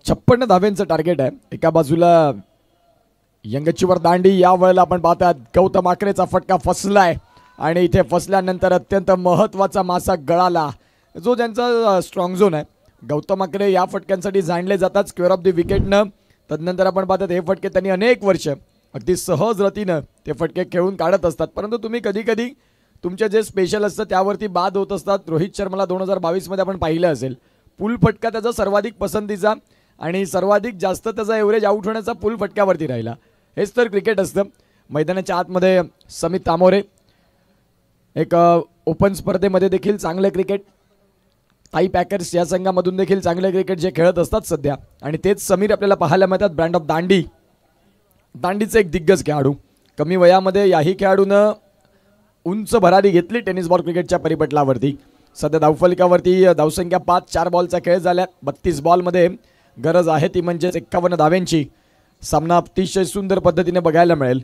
56 धाब्यांचं टार्गेट आहे. एका बाजूला यंगचीवर दांडी या वेळेला आपण पाहतात गौतम आकरेचा फटका फसलाय आणि इथे फसल्यानंतर अत्यंत महत्त्वाचा मासा गळाला जो ज्यांचा स्ट्रॉंग झोन आहे. गौतम आकरे या फटक्यांसाठी जाणले जातात स्क्वेअर ऑफ द विकेटनं. तदनंतर आपण पाहतात हे फटके त्यांनी अनेक वर्ष अगदी सहज रतीनं ते फटके खेळून काढत असतात. परंतु तुम्ही कधी कधी तुमचे जे स्पेशल असतं त्यावरती बाद होत असतात. रोहित शर्माला 2022 आपण पाहिलं असेल पुल फटका त्याचा सर्वाधिक पसंतीचा आणि सर्वाधिक जास्त त्याचा एव्हरेज आउट होण्याचा पुल फटक्यावरती राहिला. हेच तर क्रिकेट असतं. मैदानाच्या आतमध्ये समित तामोरे एक ओपन स्पर्धेमध्ये देखील चांगले क्रिकेट, ताई पॅकर्स या संघामधून देखील चांगले क्रिकेट जे खेळत असतात सध्या. आणि तेच समीर आपल्याला पाहायला मिळतात. ब्रँड ऑफ दांडी, दांडीचे एक दिग्गज खेळाडू. कमी वयामध्ये याही खेळाडूनं उंच भरारी घेतली टेनिस बॉल क्रिकेटच्या परिपटलावरती. सध्या धावफलकावरती धावसंख्या 5, 4 बॉलच्या खेळ झाल्या. 32 बॉलमध्ये गरज आहे ती म्हणजेच 51 धाव्यांची. सामना अतिशय सुंदर पद्धतीने बघायला मिळेल.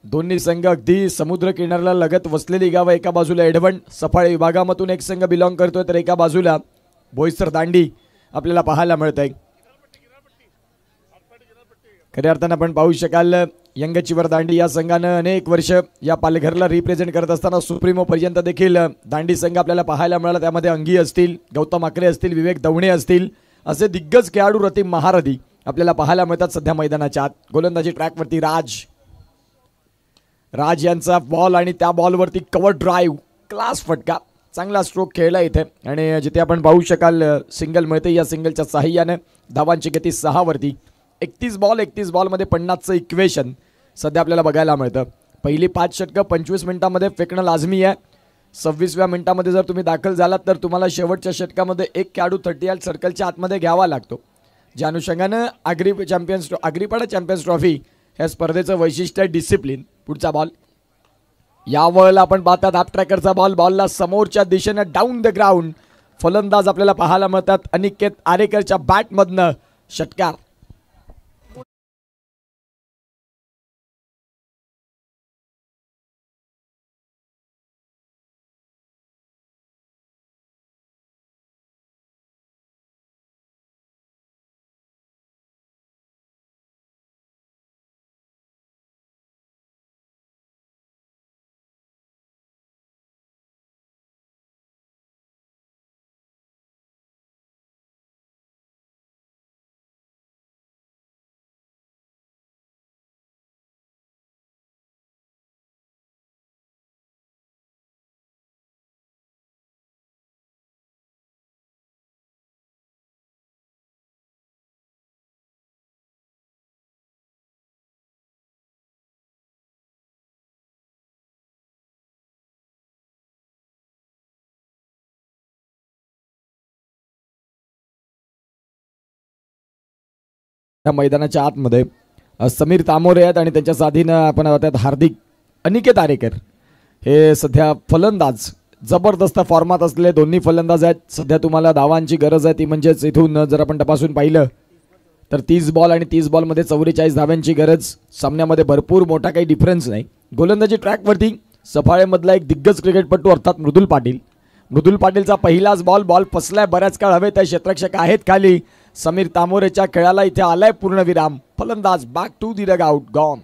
दोन्ही संघ अगदी समुद्र किनाऱ्याला लगत वसलेली गावं. एका बाजूला एडवण सफाळे विभागामधून एक संघ बिलॉंग करतोय तर एका बाजूला बोईसर दांडी आपल्याला पाहायला मिळत आहे. खऱ्या अर्थानं आपण पाहू शकाल यंगचीवर दांडी या संघानं अनेक वर्ष या पालघरला रिप्रेझेंट करत असताना सुप्रीमो पर्यंत देखील दांडी संघ आपल्याला पाहायला मिळाला. त्यामध्ये अंगी असतील, गौतम आकरे असतील, विवेक दवणे असतील असे दिग्गज खेळाडू रतीम महारथी आपल्याला पाहायला मिळतात सध्या मैदानाच्या आत. गोलंदाजी ट्रॅकवरती राज यांचा बॉल आणि त्या बॉलवरती कव्हर ड्राईव्ह, क्लास फटका, चांगला स्ट्रोक खेळला इथे. आणि जिथे आपण पाहू शकाल सिंगल मिळते. या सिंगलच्या साहाय्याने धावांची गती 6 वरती. 31 बॉलमध्ये 50चं इक्वेशन सध्या आपल्याला बघायला मिळतं. पहिली 5 षटकं 25 मिनिटांमध्ये फेकणं लाजमी आहे. 26व्या मिनिटामध्ये जर तुम्ही दाखल झालात तर तुम्हाला शेवटच्या षटकामध्ये एक खेळाडू 38 सर्कलच्या आतमध्ये घ्यावा लागतो. ज्या अनुषंगानं आग्रीपाडा चॅम्पियन्स ट्रॉफी ह्या स्पर्धेचं वैशिष्ट्य आहे डिसिप्लिन. पुढचा बॉल या वेळेला आपण पाहतात हाफ ट्रॅकरचा बॉल, बॉलला समोरच्या दिशेने डाऊन द ग्राउंड. फलंदाज आपल्याला पाहायला मिळतात अनिकेत आरेकरच्या बॅटमधनं षटकार. या मैदानाच्या आतमध्ये समीर तामोरे आहेत आणि त्यांच्या साथीनं आपण हार्दिक अनिकेत आरेकर हे सध्या फलंदाज. जबरदस्त फॉर्मात असलेले दोन्ही फलंदाज आहेत. सध्या तुम्हाला धावांची गरज आहे ती म्हणजेच इथून जर आपण तपासून पाहिलं तर 30 बॉल आणि 30 बॉलमध्ये 44 धाव्यांची गरज. सामन्यामध्ये भरपूर मोठा काही डिफरन्स नाही. गोलंदाजी ट्रॅकवरती सफाळेमधला एक दिग्गज क्रिकेटपटू अर्थात मृदुल पाटीलचा पहिलाच बॉल फसलाय. बऱ्याच काळ हवे त्या क्षेत्ररक्षक आहेत खाली. समीर तामोरेच्या खेळाला इथे आलाय पूर्णविराम. फलंदाज back to the dugout gone.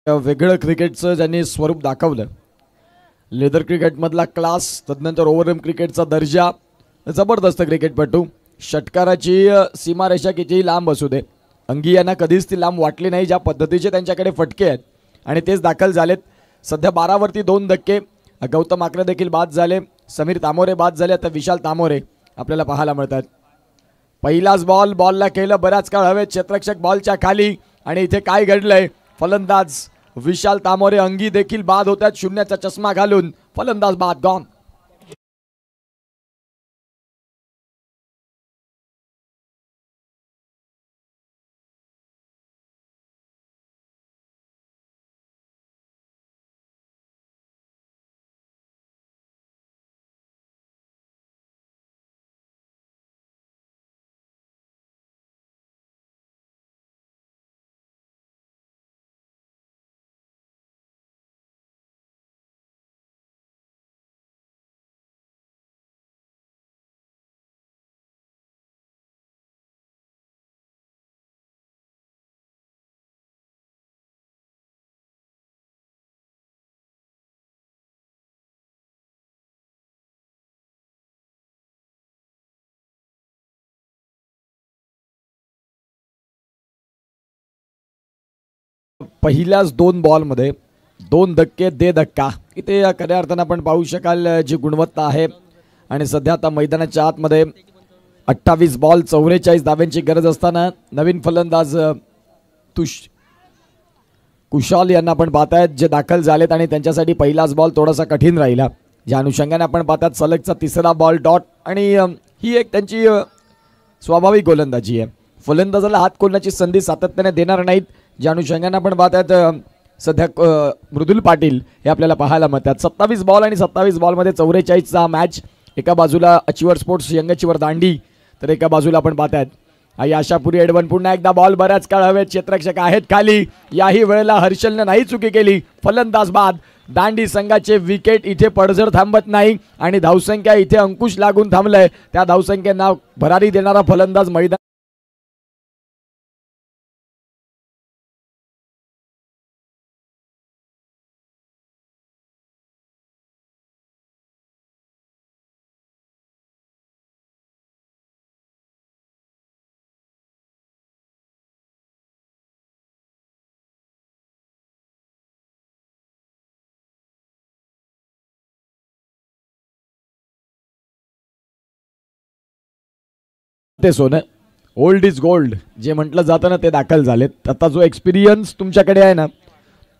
वेगळं क्रिकेटचं ज्यांनी स्वरूप दाखवलं. लेदर क्रिकेटमधला क्लास, तदनंतर ओव्हरहॅम क्रिकेटचा दर्जा, जबरदस्त क्रिकेटपटू. षटकाराची सीमारेषा कितीही लांब असू दे, अंगी यांना कधीच ती लांब वाटली नाही. ज्या पद्धतीचे त्यांच्याकडे फटके आहेत आणि तेच दाखल झालेत. सध्या 12 वरती 2 धक्के. गौतम आकरे देखील बाद झाले, समीर तामोरे बाद झाले, आता विशाल तामोरे आपल्याला पाहायला मिळतात. पहिलाच बॉलला केलं बराच काळ हवे क्षेत्ररक्षक बॉलच्या खाली आणि इथे काय घडलंय. फलंदाज विशाल तामोरे अंगी देखील बाद होत आहेत. शून्याचा चष्मा घालून फलंदाज बाद गॉन. पहिल्याच 2 बॉलमध्ये 2 धक्के दे धक्का. इथे खऱ्या अर्थानं आपण पाहू शकाल जी गुणवत्ता आहे. आणि सध्या आता मैदानाच्या आतमध्ये 28 बॉल 44 धाव्यांची गरज असताना नवीन फलंदाज कुशाल यांना आपण पाहतायत जे दाखल झालेत आणि त्यांच्यासाठी पहिलाच बॉल थोडासा कठीण राहिला. ज्या अनुषंगाने आपण पाहतात सलगचा तिसरा बॉल डॉट. आणि ही एक त्यांची स्वाभाविक गोलंदाजी आहे. फलंदाजाला हात खोलण्याची संधी सातत्याने देणार नाहीत. ज्या अनुषंगाने आपण पाहतात सध्या मृदुल पाटील हे आपल्याला पाहायला मिळतात. 27 बॉल आणि 27 बॉलमध्ये 44चा मॅच. एका बाजूला अचिवर स्पोर्ट्स यंग अचिवर दांडी तर एका बाजूला आपण पाहतात आई आशापुरी एडवन. पुन्हा एकदा बॉल बऱ्याच काळ हवेत. क्षेत्ररक्षक आहेत खाली. याही वेळेला हर्षलने नाही चुकी केली. फलंदाज बाद. दांडी संघाचे विकेट इथे पडझड थांबत नाही आणि धावसंख्या इथे अंकुश लागून थांबलंय. त्या धावसंख्येना भरारी देणारा फलंदाज मैदान ते सोनं. ओल्ड इज गोल्ड जे म्हटलं जातं ना ते दाखल झालेत. आता जो एक्सपिरियन्स तुमच्याकडे आहे ना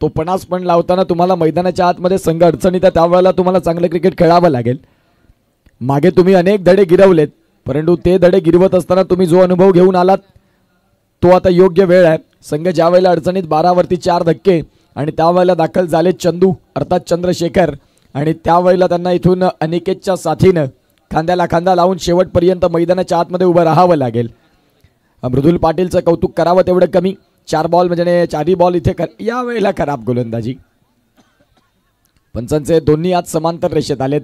तो 50 पण लावताना तुम्हाला मैदानाच्या आतमध्ये संघ अडचणीत आहे त्यावेळेला तुम्हाला चांगलं क्रिकेट खेळावं लागेल. मागे तुम्ही अनेक धडे गिरवलेत परंतु ते धडे गिरवत असताना तुम्ही जो अनुभव घेऊन आलात तो आता योग्य वेळ आहे. संघ ज्या वेळेला अडचणीत 12 वरती 4 धक्के आणि त्यावेळेला दाखल झाले चंदू अर्थात चंद्रशेखर आणि त्यावेळेला त्यांना इथून अनिकेतच्या साथीनं खांद्याला खांदा लावून शेवटपर्यंत मैदानाच्या आतमध्ये उभं राहावं लागेल. मृदुल पाटीलचं कौतुक करावं तेवढं कमी. 4 बॉल म्हणजे 4ही बॉल इथे यावेळेला खराब गोलंदाजी. पंचांचे दोन्ही आज समांतर रेषेत आलेत.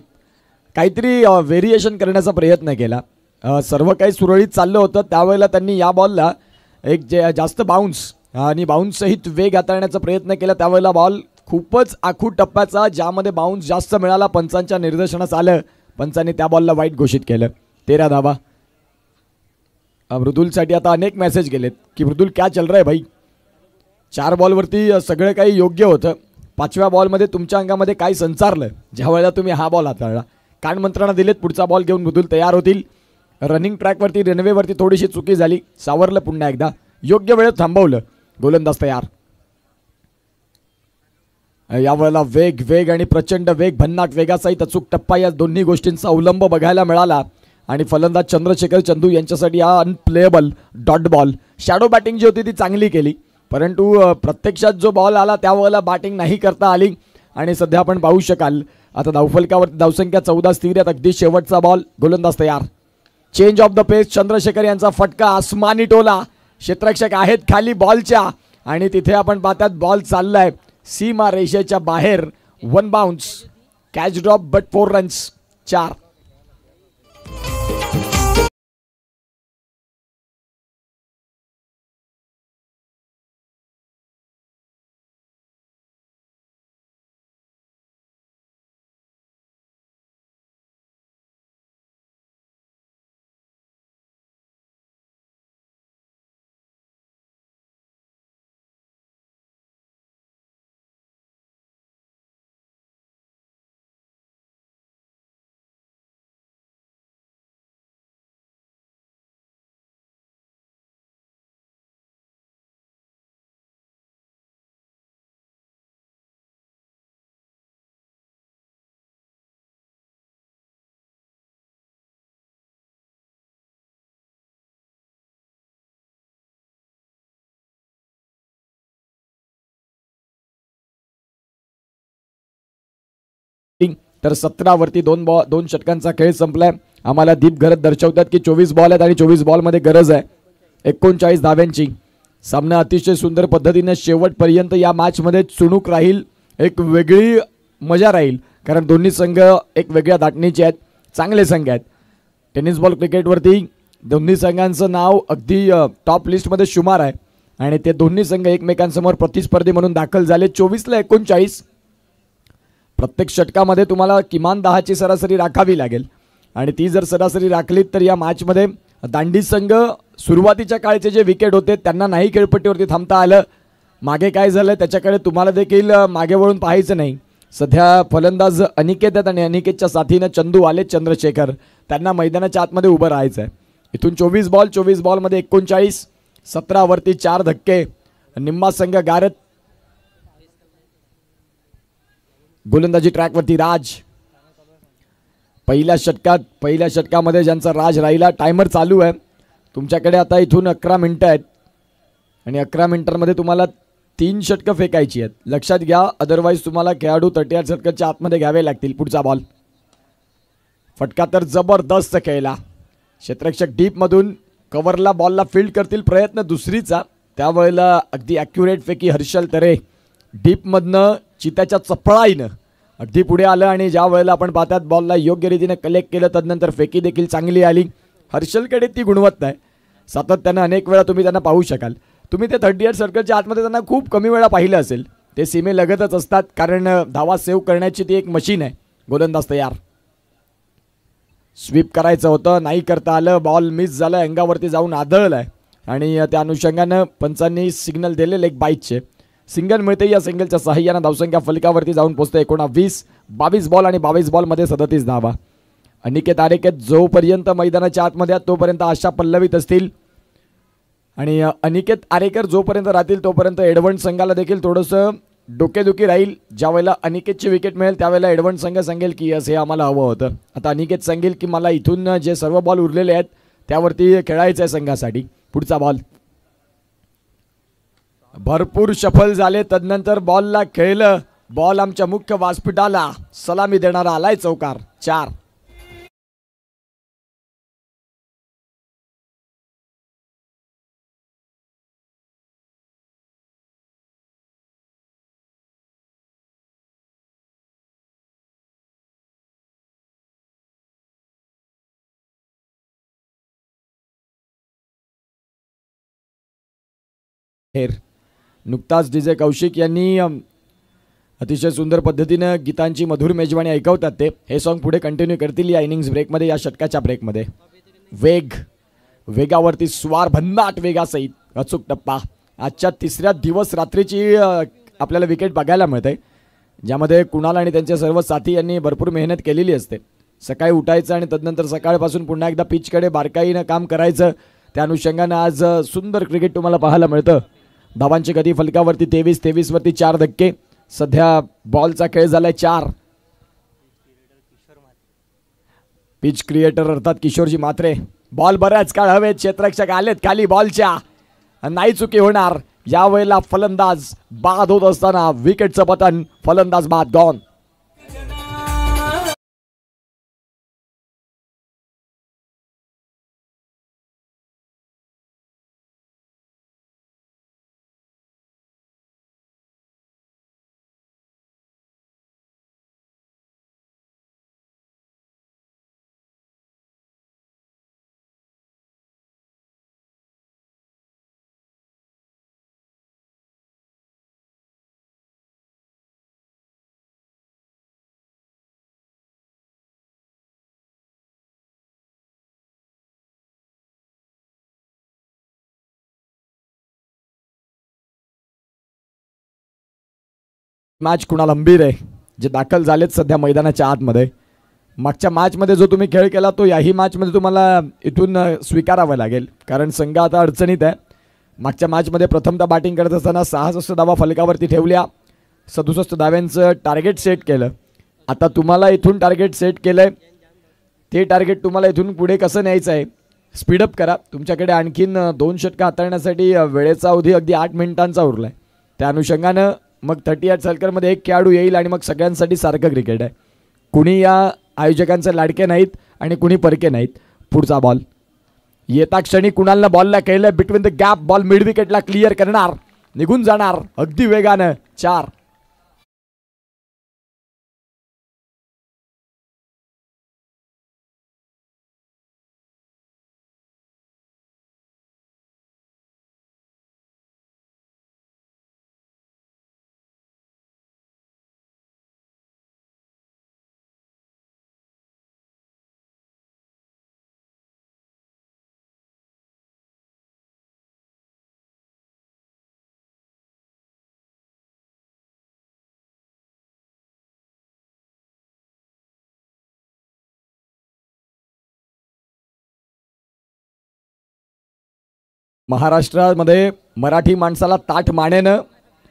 काहीतरी व्हेरिएशन करण्याचा प्रयत्न केला. सर्व काही सुरळीत चाललं होतं त्यावेळेला त्यांनी या बॉलला एक जे जास्त बाउन्स आणि बाउन्स सहित वेग हाताळण्याचा प्रयत्न केला. त्यावेळेला बॉल खूपच आखूड टप्प्याचा ज्यामध्ये बाउन्स जास्त मिळाला. पंचांच्या निर्देशनास आलं. पंचांनी त्या बॉलला वाईट घोषित केलं. 13 धावा. मृदुलसाठी आता अनेक मेसेज गेलेत की मृदुल क्या चल रहा है भाई. 4 बॉलवरती सगळं काही योग्य होतं. 5व्या बॉलमध्ये तुमच्या अंगामध्ये काय संचारलं ज्या वेळेला तुम्ही हा बॉल हाताळला. कानमंत्रणा दिलेत पुढचा बॉल घेऊन मृदुल तयार होतील. रनिंग ट्रॅकवरती रनवेवरती थोडीशी चुकी झाली. सावरलं पुन्हा एकदा. योग्य वेळेत थांबवलं. गोलंदाज तयार. यावेळेला वेग वेग आणि प्रचंड वेग भन्नाट वेगासहित अचूक टप्पा या दोन्ही गोष्टींचा अवलंब बघायला मिळाला आणि फलंदाज चंद्रशेखर चंदू यांच्यासाठी हा unplayable dot ball. Shadow batting जी होती ती चांगली केली परंतु प्रत्यक्षात जो बॉल आला त्यावेळेला बॅटिंग नाही करता आली. आणि सध्या आपण पाहू शकाल आता धावफलकावर धावसंख्या 14 स्थिर आहेत. अगदी शेवटचा बॉल. गोलंदाज तयार. चेंज ऑफ द पेस. चंद्रशेखर यांचा फटका आसमानी टोला. क्षेत्ररक्षक आहेत खाली बॉलच्या आणि तिथे आपण पाहतात बॉल चाललाय सीमा रेषेच्या बाहेर. 1 bounce. Catch drop but 4 runs. 4. तर 17वरती दोन षटकांचा खेळ संपलाय. आम्हाला दीप घरत दर्शवतात की 24 बॉल आहेत आणि 24 बॉलमध्ये गरज आहे 39 धाव्यांची. सामना अतिशय सुंदर पद्धतीने शेवटपर्यंत या मॅचमध्ये चुणूक राहील. एक वेगळी मजा राहील कारण दोन्ही संघ एक वेगळ्या धाटणीचे आहेत, चांगले संघ आहेत. टेनिस बॉल क्रिकेटवरती दोन्ही संघांचं नाव अगदी टॉप लिस्टमध्ये शुमार आहे आणि ते दोन्ही संघ एकमेकांसमोर प्रतिस्पर्धी म्हणून दाखल झाले. 24-39. प्रत्येक षटकामध्ये तुम्हाला किमान 10ची सरासरी राखावी लागेल आणि ती जर सरासरी राखलीत तर या मॅचमध्ये दांडी संघ सुरुवातीच्या काळचे जे विकेट होते त्यांना नाही खेळपट्टीवरती थांबता आलं. मागे काय झालं त्याच्याकडे तुम्हाला देखील मागे वळून पाहायचं नाही. सध्या फलंदाज अनिकेत आहेत आणि अनिकेतच्या साथीनं चंदू आले, चंद्रशेखर, त्यांना मैदानाच्या आतमध्ये उभं राहायचं आहे. इथून 24 बॉलमध्ये 39. 17वरती 4 धक्के. निम्मा संघ गारत. गोलंदाजी ट्रॅकवरती राज. पहिल्या षटकामध्ये ज्यांचा राज राहिला. टायमर चालू आहे तुमच्याकडे आता. इथून 11 मिनिटं आहेत आणि 11 मिनिटांमध्ये तुम्हाला 3 षटकं फेकायची आहेत, लक्षात घ्या. अदरवाईज तुम्हाला खेळाडू 38 षटकाच्या आतमध्ये घ्यावे लागतील. पुढचा बॉल. फटका तर जबरदस्त खेळला. क्षेत्ररक्षक डीपमधून कव्हरला बॉलला फील्ड करतील प्रयत्न दुसरीचा. त्यावेळेला अगदी ॲक्युरेट फेकी हर्षल तरे डीपमधनं चित्याच्या चपळाईनं अगदी पुढे आलं आणि ज्या वेळेला आपण पाहतात बॉलला योग्य रीतीने कलेक्ट केलं तदनंतर फेकी देखील चांगली आली. हर्षलकडे ती गुणवत्ता आहे, सातत्यानं अनेक वेळा तुम्ही त्यांना पाहू शकाल. तुम्ही ते 38 सर्कलच्या आतमध्ये त्यांना खूप कमी वेळा पाहिलं असेल. ते सीमेलगतच असतात कारण धावा सेव्ह करण्याची ती एक मशीन आहे. गोलंदाज तयार. स्वीप करायचं होतं, नाही करता आलं. बॉल मिस झाला, अंगावरती जाऊन आदळलाय आणि त्या अनुषंगानं पंचांनी सिग्नल दिलेले एक बाईकचे सिंगल मिळते. या सिंगलच्या सहाय्यानं धावसंख्या फलकावरती जाऊन पोहोचते 19. 22 बॉल आणि 22 बॉलमध्ये 37 धावा. अनिकेत आरेकर जोपर्यंत मैदानाच्या आतमध्ये तोपर्यंत आशा पल्लवीत असतील आणि अनिकेत आरेकर जोपर्यंत राहतील तोपर्यंत एडवंट संघाला देखील थोडंसं डोकेदुखी राहील. ज्या वेळेला अनिकेतची विकेट मिळेल त्यावेळेला एडवंट संघ सांगेल की यस हे आम्हाला हवं होतं. आता अनिकेत सांगेल की मला इथून जे सर्व बॉल उरलेले आहेत त्यावरती खेळायचं आहे संघासाठी. पुढचा बॉल. भरपूर शफल झाले तदनंतर बॉलला खेळलं. बॉल आमच्या मुख्य व्यासपीठाला सलामी देणारा आलाय चौकार. 4. नुकताच डीजे कौशिक यांनी अतिशय सुंदर पद्धतीनं गीतांची मधुर मेजवानी ऐकवतात. ते हे सॉन्ग पुढे कंटिन्यू करतील या इनिंग्स ब्रेकमध्ये, या षटकाच्या ब्रेकमध्ये. वेगावरती स्वार, भन्नाट वेगासहित अचूक टप्पा. आजच्या 3ऱ्या दिवस रात्रीची आपल्याला विकेट बघायला मिळते ज्यामध्ये कुणाल आणि त्यांचे सर्व साथी यांनी भरपूर मेहनत केलेली असते. सकाळी उठायचं आणि तदनंतर सकाळपासून पुन्हा एकदा पिचकडे बारकाईनं काम करायचं. त्या अनुषंगानं आज सुंदर क्रिकेट तुम्हाला पाहायला मिळतं. धावांची गती फलकावरती 23 वरती 4 धक्के. सध्या बॉलचा खेळ झालाय 4. पिच क्रिएटर अर्थात किशोरजी मात्रे. बॉल बऱ्याच काळ हवेत, क्षेत्ररक्षक आलेत खाली बॉलच्या, नाही चुकी होणार. यावेळेला फलंदाज बाद होत असताना विकेटचं पतन. फलंदाज बाद, गॉन. मॅच कुणाल अंबीर आहे जे दाखल झालेत सध्या मैदानाच्या आतमध्ये. मागच्या मॅचमध्ये जो तुम्ही खेळ केला तो याही मॅचमध्ये तुम्हाला इथून स्वीकारावा लागेल कारण संघ आता अडचणीत आहे. मागच्या मॅचमध्ये प्रथमतः बॅटिंग करत असताना 66 धावा फलकावरती ठेवल्या, 67 धाव्यांचं टार्गेट सेट केलं. आता तुम्हाला इथून टार्गेट सेट केलंय, ते टार्गेट तुम्हाला इथून पुढे कसं न्यायचं आहे. स्पीडअप करा. तुमच्याकडे आणखीन 2 षटकं हाताळण्यासाठी वेळेचा अवधी अगदी 8 मिनिटांचा उरला आहे. त्या अनुषंगानं मग 38 सर्कलमध्ये एक खेळाडू येईल आणि मग सगळ्यांसाठी सारखं क्रिकेट आहे. कुणी या आयोजकांचे लाडके नाहीत आणि कुणी परके नाहीत. पुढचा बॉल येता क्षणी कुणालनं बॉलला केलं between the gap, ball mid विकेटला क्लिअर करणार, निघून जाणार अगदी वेगानं. 4. महाराष्ट्रामध्ये मराठी माणसाला ताठ मानेनं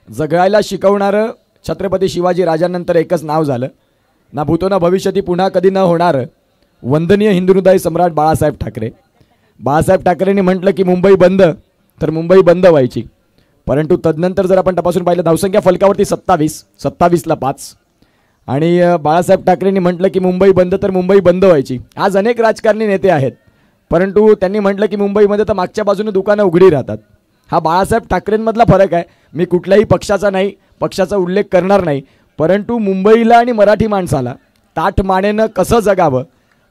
जगायला शिकवणारं छत्रपती शिवाजी राजांनंतर एकच नाव झालं. ना भूतो ना भविष्यती पुन्हा कधी न होणार वंदनीय हिंदुहृदय सम्राट बाळासाहेब ठाकरे. बाळासाहेब ठाकरेंनी म्हटलं की मुंबई बंद, तर मुंबई बंद व्हायची. परंतु तदनंतर जर आपण तपासून पाहिलं धावसंख्या फलकावरती 27ला 5. आणि बाळासाहेब ठाकरेंनी म्हटलं की मुंबई बंद तर मुंबई बंद व्हायची. आज अनेक राजकारणी नेते आहेत, परंतु त्यांनी म्हटलं की मुंबईमध्ये तर मागच्या बाजूने दुकानं उघडी राहतात. हा बाळासाहेब ठाकरेंमधला फरक आहे. मी कुठल्याही पक्षाचा नाही, पक्षाचा उल्लेख करणार नाही, परंतु मुंबईला आणि मराठी माणसाला ताठ मानेनं कसं जगावं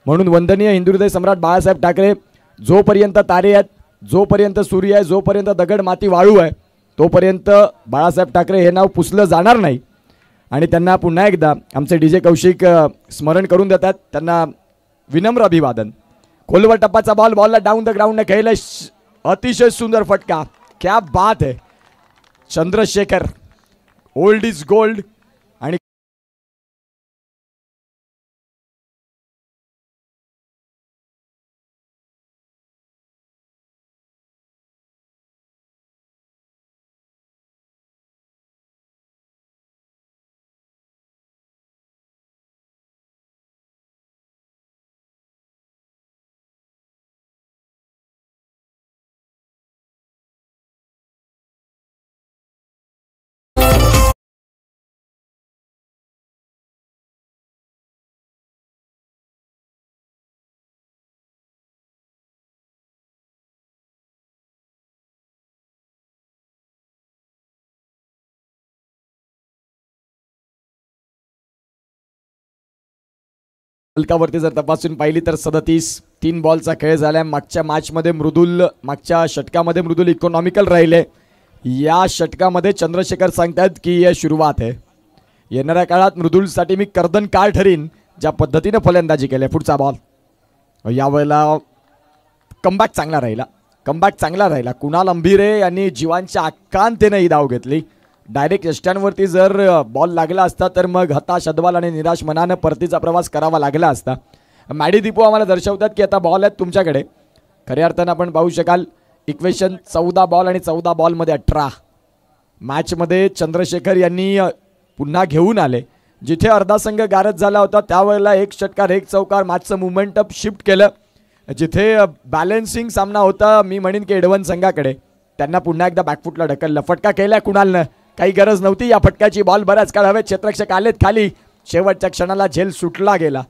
म्हणून वंदनीय हिंदुहृदय सम्राट बाळासाहेब ठाकरे जोपर्यंत तारे आहेत, जोपर्यंत सूर्य आहे, जोपर्यंत दगड माती वाळू आहे, तोपर्यंत बाळासाहेब ठाकरे हे नाव पुसलं जाणार नाही. आणि त्यांना पुन्हा एकदा आमचे DJ कौशिक स्मरण करून देतात. त्यांना विनम्र अभिवादन. खोलवर टप्पाचा बॉल, बॉलला डाऊन द ग्राउंडने खेळलं, अतिशय सुंदर फटका. क्या बात है. Chandrashekhar old is gold. आणि फलकावरती जर तपासून पाहिली तर 37 3 बॉलचा खेळ झाला. मागच्या षटकामध्ये मृदुल इकॉनॉमिकल राहिले. या षटकामध्ये चंद्रशेखर सांगतात की यह सुरुवात आहे. येणाऱ्या काळात मृदुलसाठी मी कर्दन काळ ठरीन ज्या पद्धतीने फलंदाजी केली. पुढचा बॉल यावेळेला कमबॅक चांगला राहिला. कुणाल अंभिरे यांनी जीवांच्या आकांतेने ही धाव घेतली. डायरेक्ट यष्ट्यांवरती जर बॉल लागला असता तर मग हताश, अद्वाल आणि निराश मनानं परतीचा प्रवास करावा लागला असता. मॅडी दीपू आम्हाला दर्शवतात की आता बॉल आहेत तुमच्याकडे. खऱ्या अर्थानं आपण पाहू शकाल इक्वेशन 14 बॉल आणि 14 बॉलमध्ये 18. मॅचमध्ये चंद्रशेखर यांनी पुन्हा घेऊन आले. जिथे अर्धा संघ गारद झाला होता त्यावेळेला एक षटकार एक चौकार मॅचचं मुवमेंटअप शिफ्ट केलं. जिथे बॅलन्सिंग सामना होता मी म्हणेन की एडवन संघाकडे, त्यांना पुन्हा एकदा बॅकफुटला ढकललं. फटका केला कुणालनं, काही गरज नव्हती या फटक्याची. बॉल बऱ्याच काळ हवेत, क्षेत्ररक्षक आलेत खाली. शेवटच्या क्षणाला झेल सुटला गेला.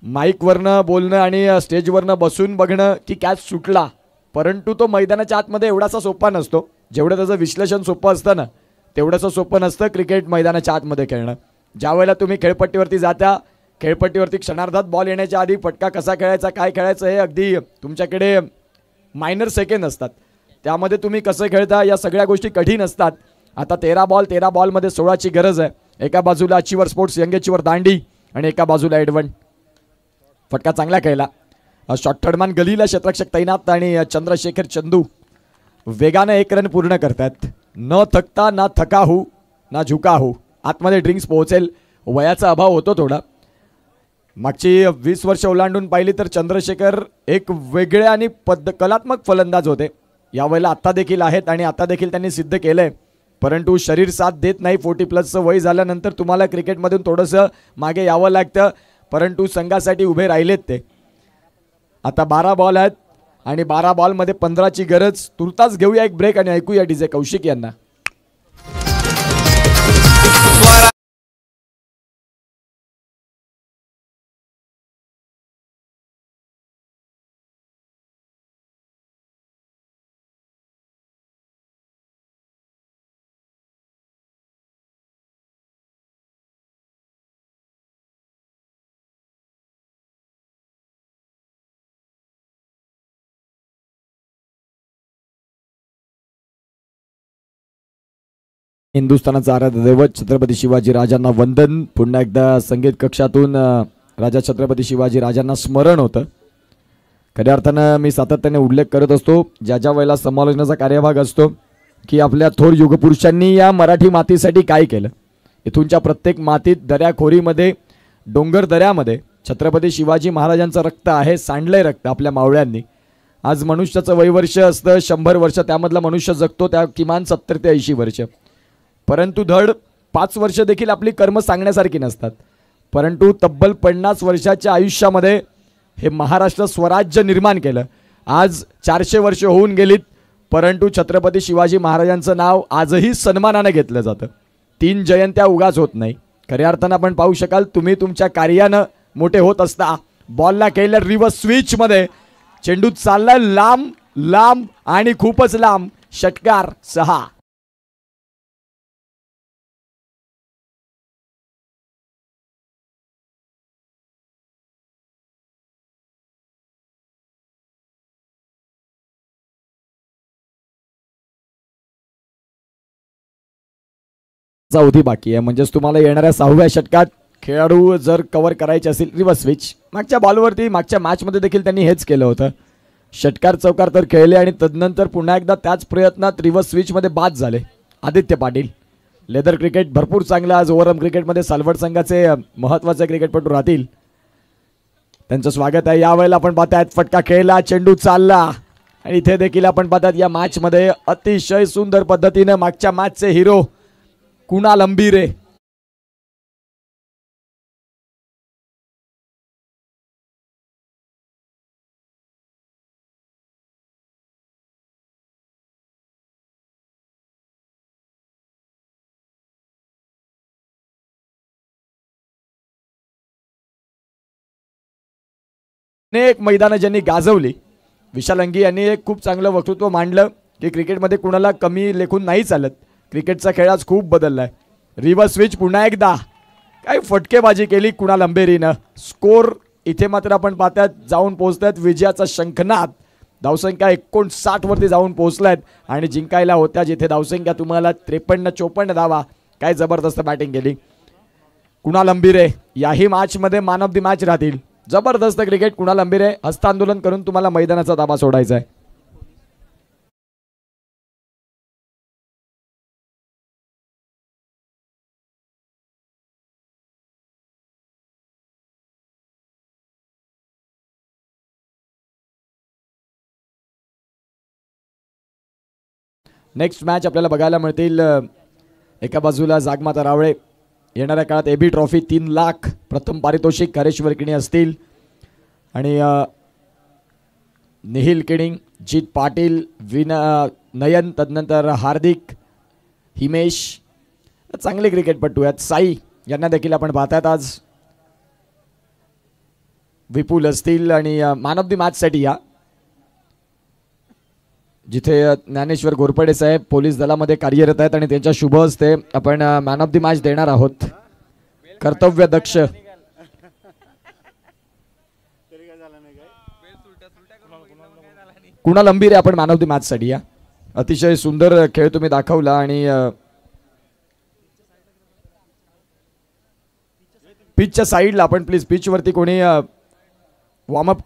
माईकवरनं बोलणं आणि स्टेजवरनं बसून बघणं की कॅच सुटला, परंतु तो मैदानाच्या आतमध्ये एवढासा सोपा नसतो. जेवढं त्याचं विश्लेषण सोपं असतं ना तेवढंसं सोपं नसतं क्रिकेट मैदानाच्या आतमध्ये खेळणं. ज्या वेळेला तुम्ही खेळपट्टीवरती जाता, खेळपट्टीवरती क्षणार्धात बॉल येण्याच्या आधी फटका कसा खेळायचा, काय खेळायचं हे अगदी तुमच्याकडे मायनर सेकंड असतात. त्यामध्ये तुम्ही कसं खेळता या सगळ्या गोष्टी कठीण असतात. आता 13 बॉलमध्ये 16ची गरज आहे. एका बाजूला अचिवर स्पोर्ट्स यंगेचीवर दांडी आणि एका बाजूला एडवन. फटका चांगला खेळला. शॉर्टथर्डमॅन गलीला क्षेत्ररक्षक तैनात आणि चंद्रशेखर चंदू वेगाने 1 रन पूर्ण करतात. न थकता ना थका हो ना झुका हो. आतमध्ये ड्रिंक्स पोहोचेल. वयाचा अभाव होतो थोडा. मागची 20 वर्ष ओलांडून पाहिली तर चंद्रशेखर एक वेगळ्या आणि कलात्मक फलंदाज होते. यावेळेला आत्ता देखील आहेत आणि आता देखील त्यांनी सिद्ध केलंय. परंतु शरीर साथ देत नाही. 40+ वय झाल्यानंतर तुम्हाला क्रिकेटमधून थोडंसं मागे यावं लागतं, परंतु संघासाठी उभे राहिलेत ते. आता 12 बॉल आहेत आणि 12 बॉलमध्ये 15ची गरज. तुर्तास घेऊया एक ब्रेक आणि ऐकूया DJ कौशिक यांना. हिंदुस्थानाचा आराध्य दैवत छत्रपती शिवाजी राजांना वंदन. पुन्हा एकदा संगीत कक्षातून राजा छत्रपती शिवाजी राजांना स्मरण होतं. खऱ्या अर्थानं मी सातत्याने उल्लेख करत असतो ज्या ज्या वेळेला समालोचनाचा कार्यभाग असतो की आपल्या थोर युगपुरुषांनी या मराठी मातीसाठी काय केलं. इथूनच्या प्रत्येक मातीत दऱ्याखोरीमध्ये डोंगर दऱ्यामध्ये छत्रपती शिवाजी महाराजांचं रक्त आहे, सांडलंय रक्त आपल्या मावळ्यांनी. आज मनुष्याचं वयवर्ष असतं 100 वर्ष, त्यामधला मनुष्य जगतो त्या किमान 70 ते 80 वर्ष. परंतु धड 5 वर्ष देखील आपली कर्म सांगण्यासारखी नसतात. परंतु तब्बल 50 वर्षाच्या आयुष्यामध्ये हे महाराष्ट्र स्वराज्य निर्माण केलं. आज 400 वर्ष होऊन गेलीत, परंतु छत्रपती शिवाजी महाराजांचं नाव आजही सन्मानाने घेतलं जातं. 3 जयंत्या उगाच होत नाही. खऱ्या अर्थानं आपण पाहू शकाल तुम्ही तुमच्या कार्यानं मोठे होत असता. बॉलला केलं रिव्हर्स स्विच मध्ये, चेंडू चाललाय लांब लांब आणि खूपच लांब. षटकार 6. चौथी बाकी आहे. म्हणजेच तुम्हाला येणाऱ्या 6व्या षटकात खेळाडू जर कव्हर करायचे असेल रिव्हर्स स्विच. मागच्या बॉलवरती मागच्या मॅचमध्ये देखील त्यांनी हेच केलं होतं. षटकार चौकार तर खेळले आणि तदनंतर पुन्हा एकदा त्याच प्रयत्नात रिव्हर्स स्विचमध्ये बाद झाले. आदित्य पाटील लेदर क्रिकेट भरपूर चांगलं आज ओव्हरऑल क्रिकेटमध्ये सालवड संघाचे महत्त्वाचे क्रिकेटपटू राहतील. त्यांचं स्वागत आहे. यावेळेला आपण पाहतायत फटका खेळला, चेंडू चालला आणि इथे देखील आपण पाहतात या मॅचमध्ये अतिशय सुंदर पद्धतीने मागच्या मॅचचे हिरो कुणाल अंबिरे अनेक मैदानं ज्यांनी गाजवली. विशाल अंगी यांनी एक खूप चांगलं वक्तृत्व मांडलं की क्रिकेटमध्ये कुणाला कमी लेखून नाही चालत. क्रिकेटचा खेळ आज खूप बदललाय. रिव्हर्स स्विच पुन्हा एकदा काय फटकेबाजी केली कुणाल अंबेरीनं. स्कोर इथे मात्र आपण पाहतात जाऊन पोहोचतात विजयाचा शंखनाद. धावसंख्या 59 वरती जाऊन पोहोचलायत आणि जिंकायला होत्या जिथे धावसंख्या तुम्हाला 53-54 धावा. काय जबरदस्त बॅटिंग केली कुणाल अंबिरे. याही मॅचमध्ये मॅन ऑफ द मॅच राहतील. जबरदस्त क्रिकेट कुणाल अंबिरे. हस्तांदोलन करून तुम्हाला मैदानाचा ताबा सोडायचा आहे. नेक्स्ट मॅच आपल्याला बघायला मिळतील. एका बाजूला जागमाता रावळे. येणाऱ्या काळात एबी ट्रॉफी 3 लाख प्रथम पारितोषिक हरेश्वर किणी असतील आणि निहिल किणिंग, जीत पाटील, नयन, तदनंतर हार्दिक, हिमेश चांगले क्रिकेटपटू आहेत. साई यांना देखील आपण पाहतात आज. विपुल असतील आणि मॅन ऑफ द मॅचसाठी या जिथे ज्ञानेश्वर घोरपडे साहेब पोलीस दलामध्ये कार्यरत आहेत आणि त्यांच्या शुभ हस्ते आपण मॅन ऑफ द मॅच देणार आहोत. कर्तव्य दक्ष कुणाल अंबिरे आपण मॅन ऑफ द मॅच साठी या. अतिशय सुंदर खेळ तुम्ही दाखवला आणि पिचच्या साईडला आपण प्लीज पिच वरती कोणी वॉर्मअप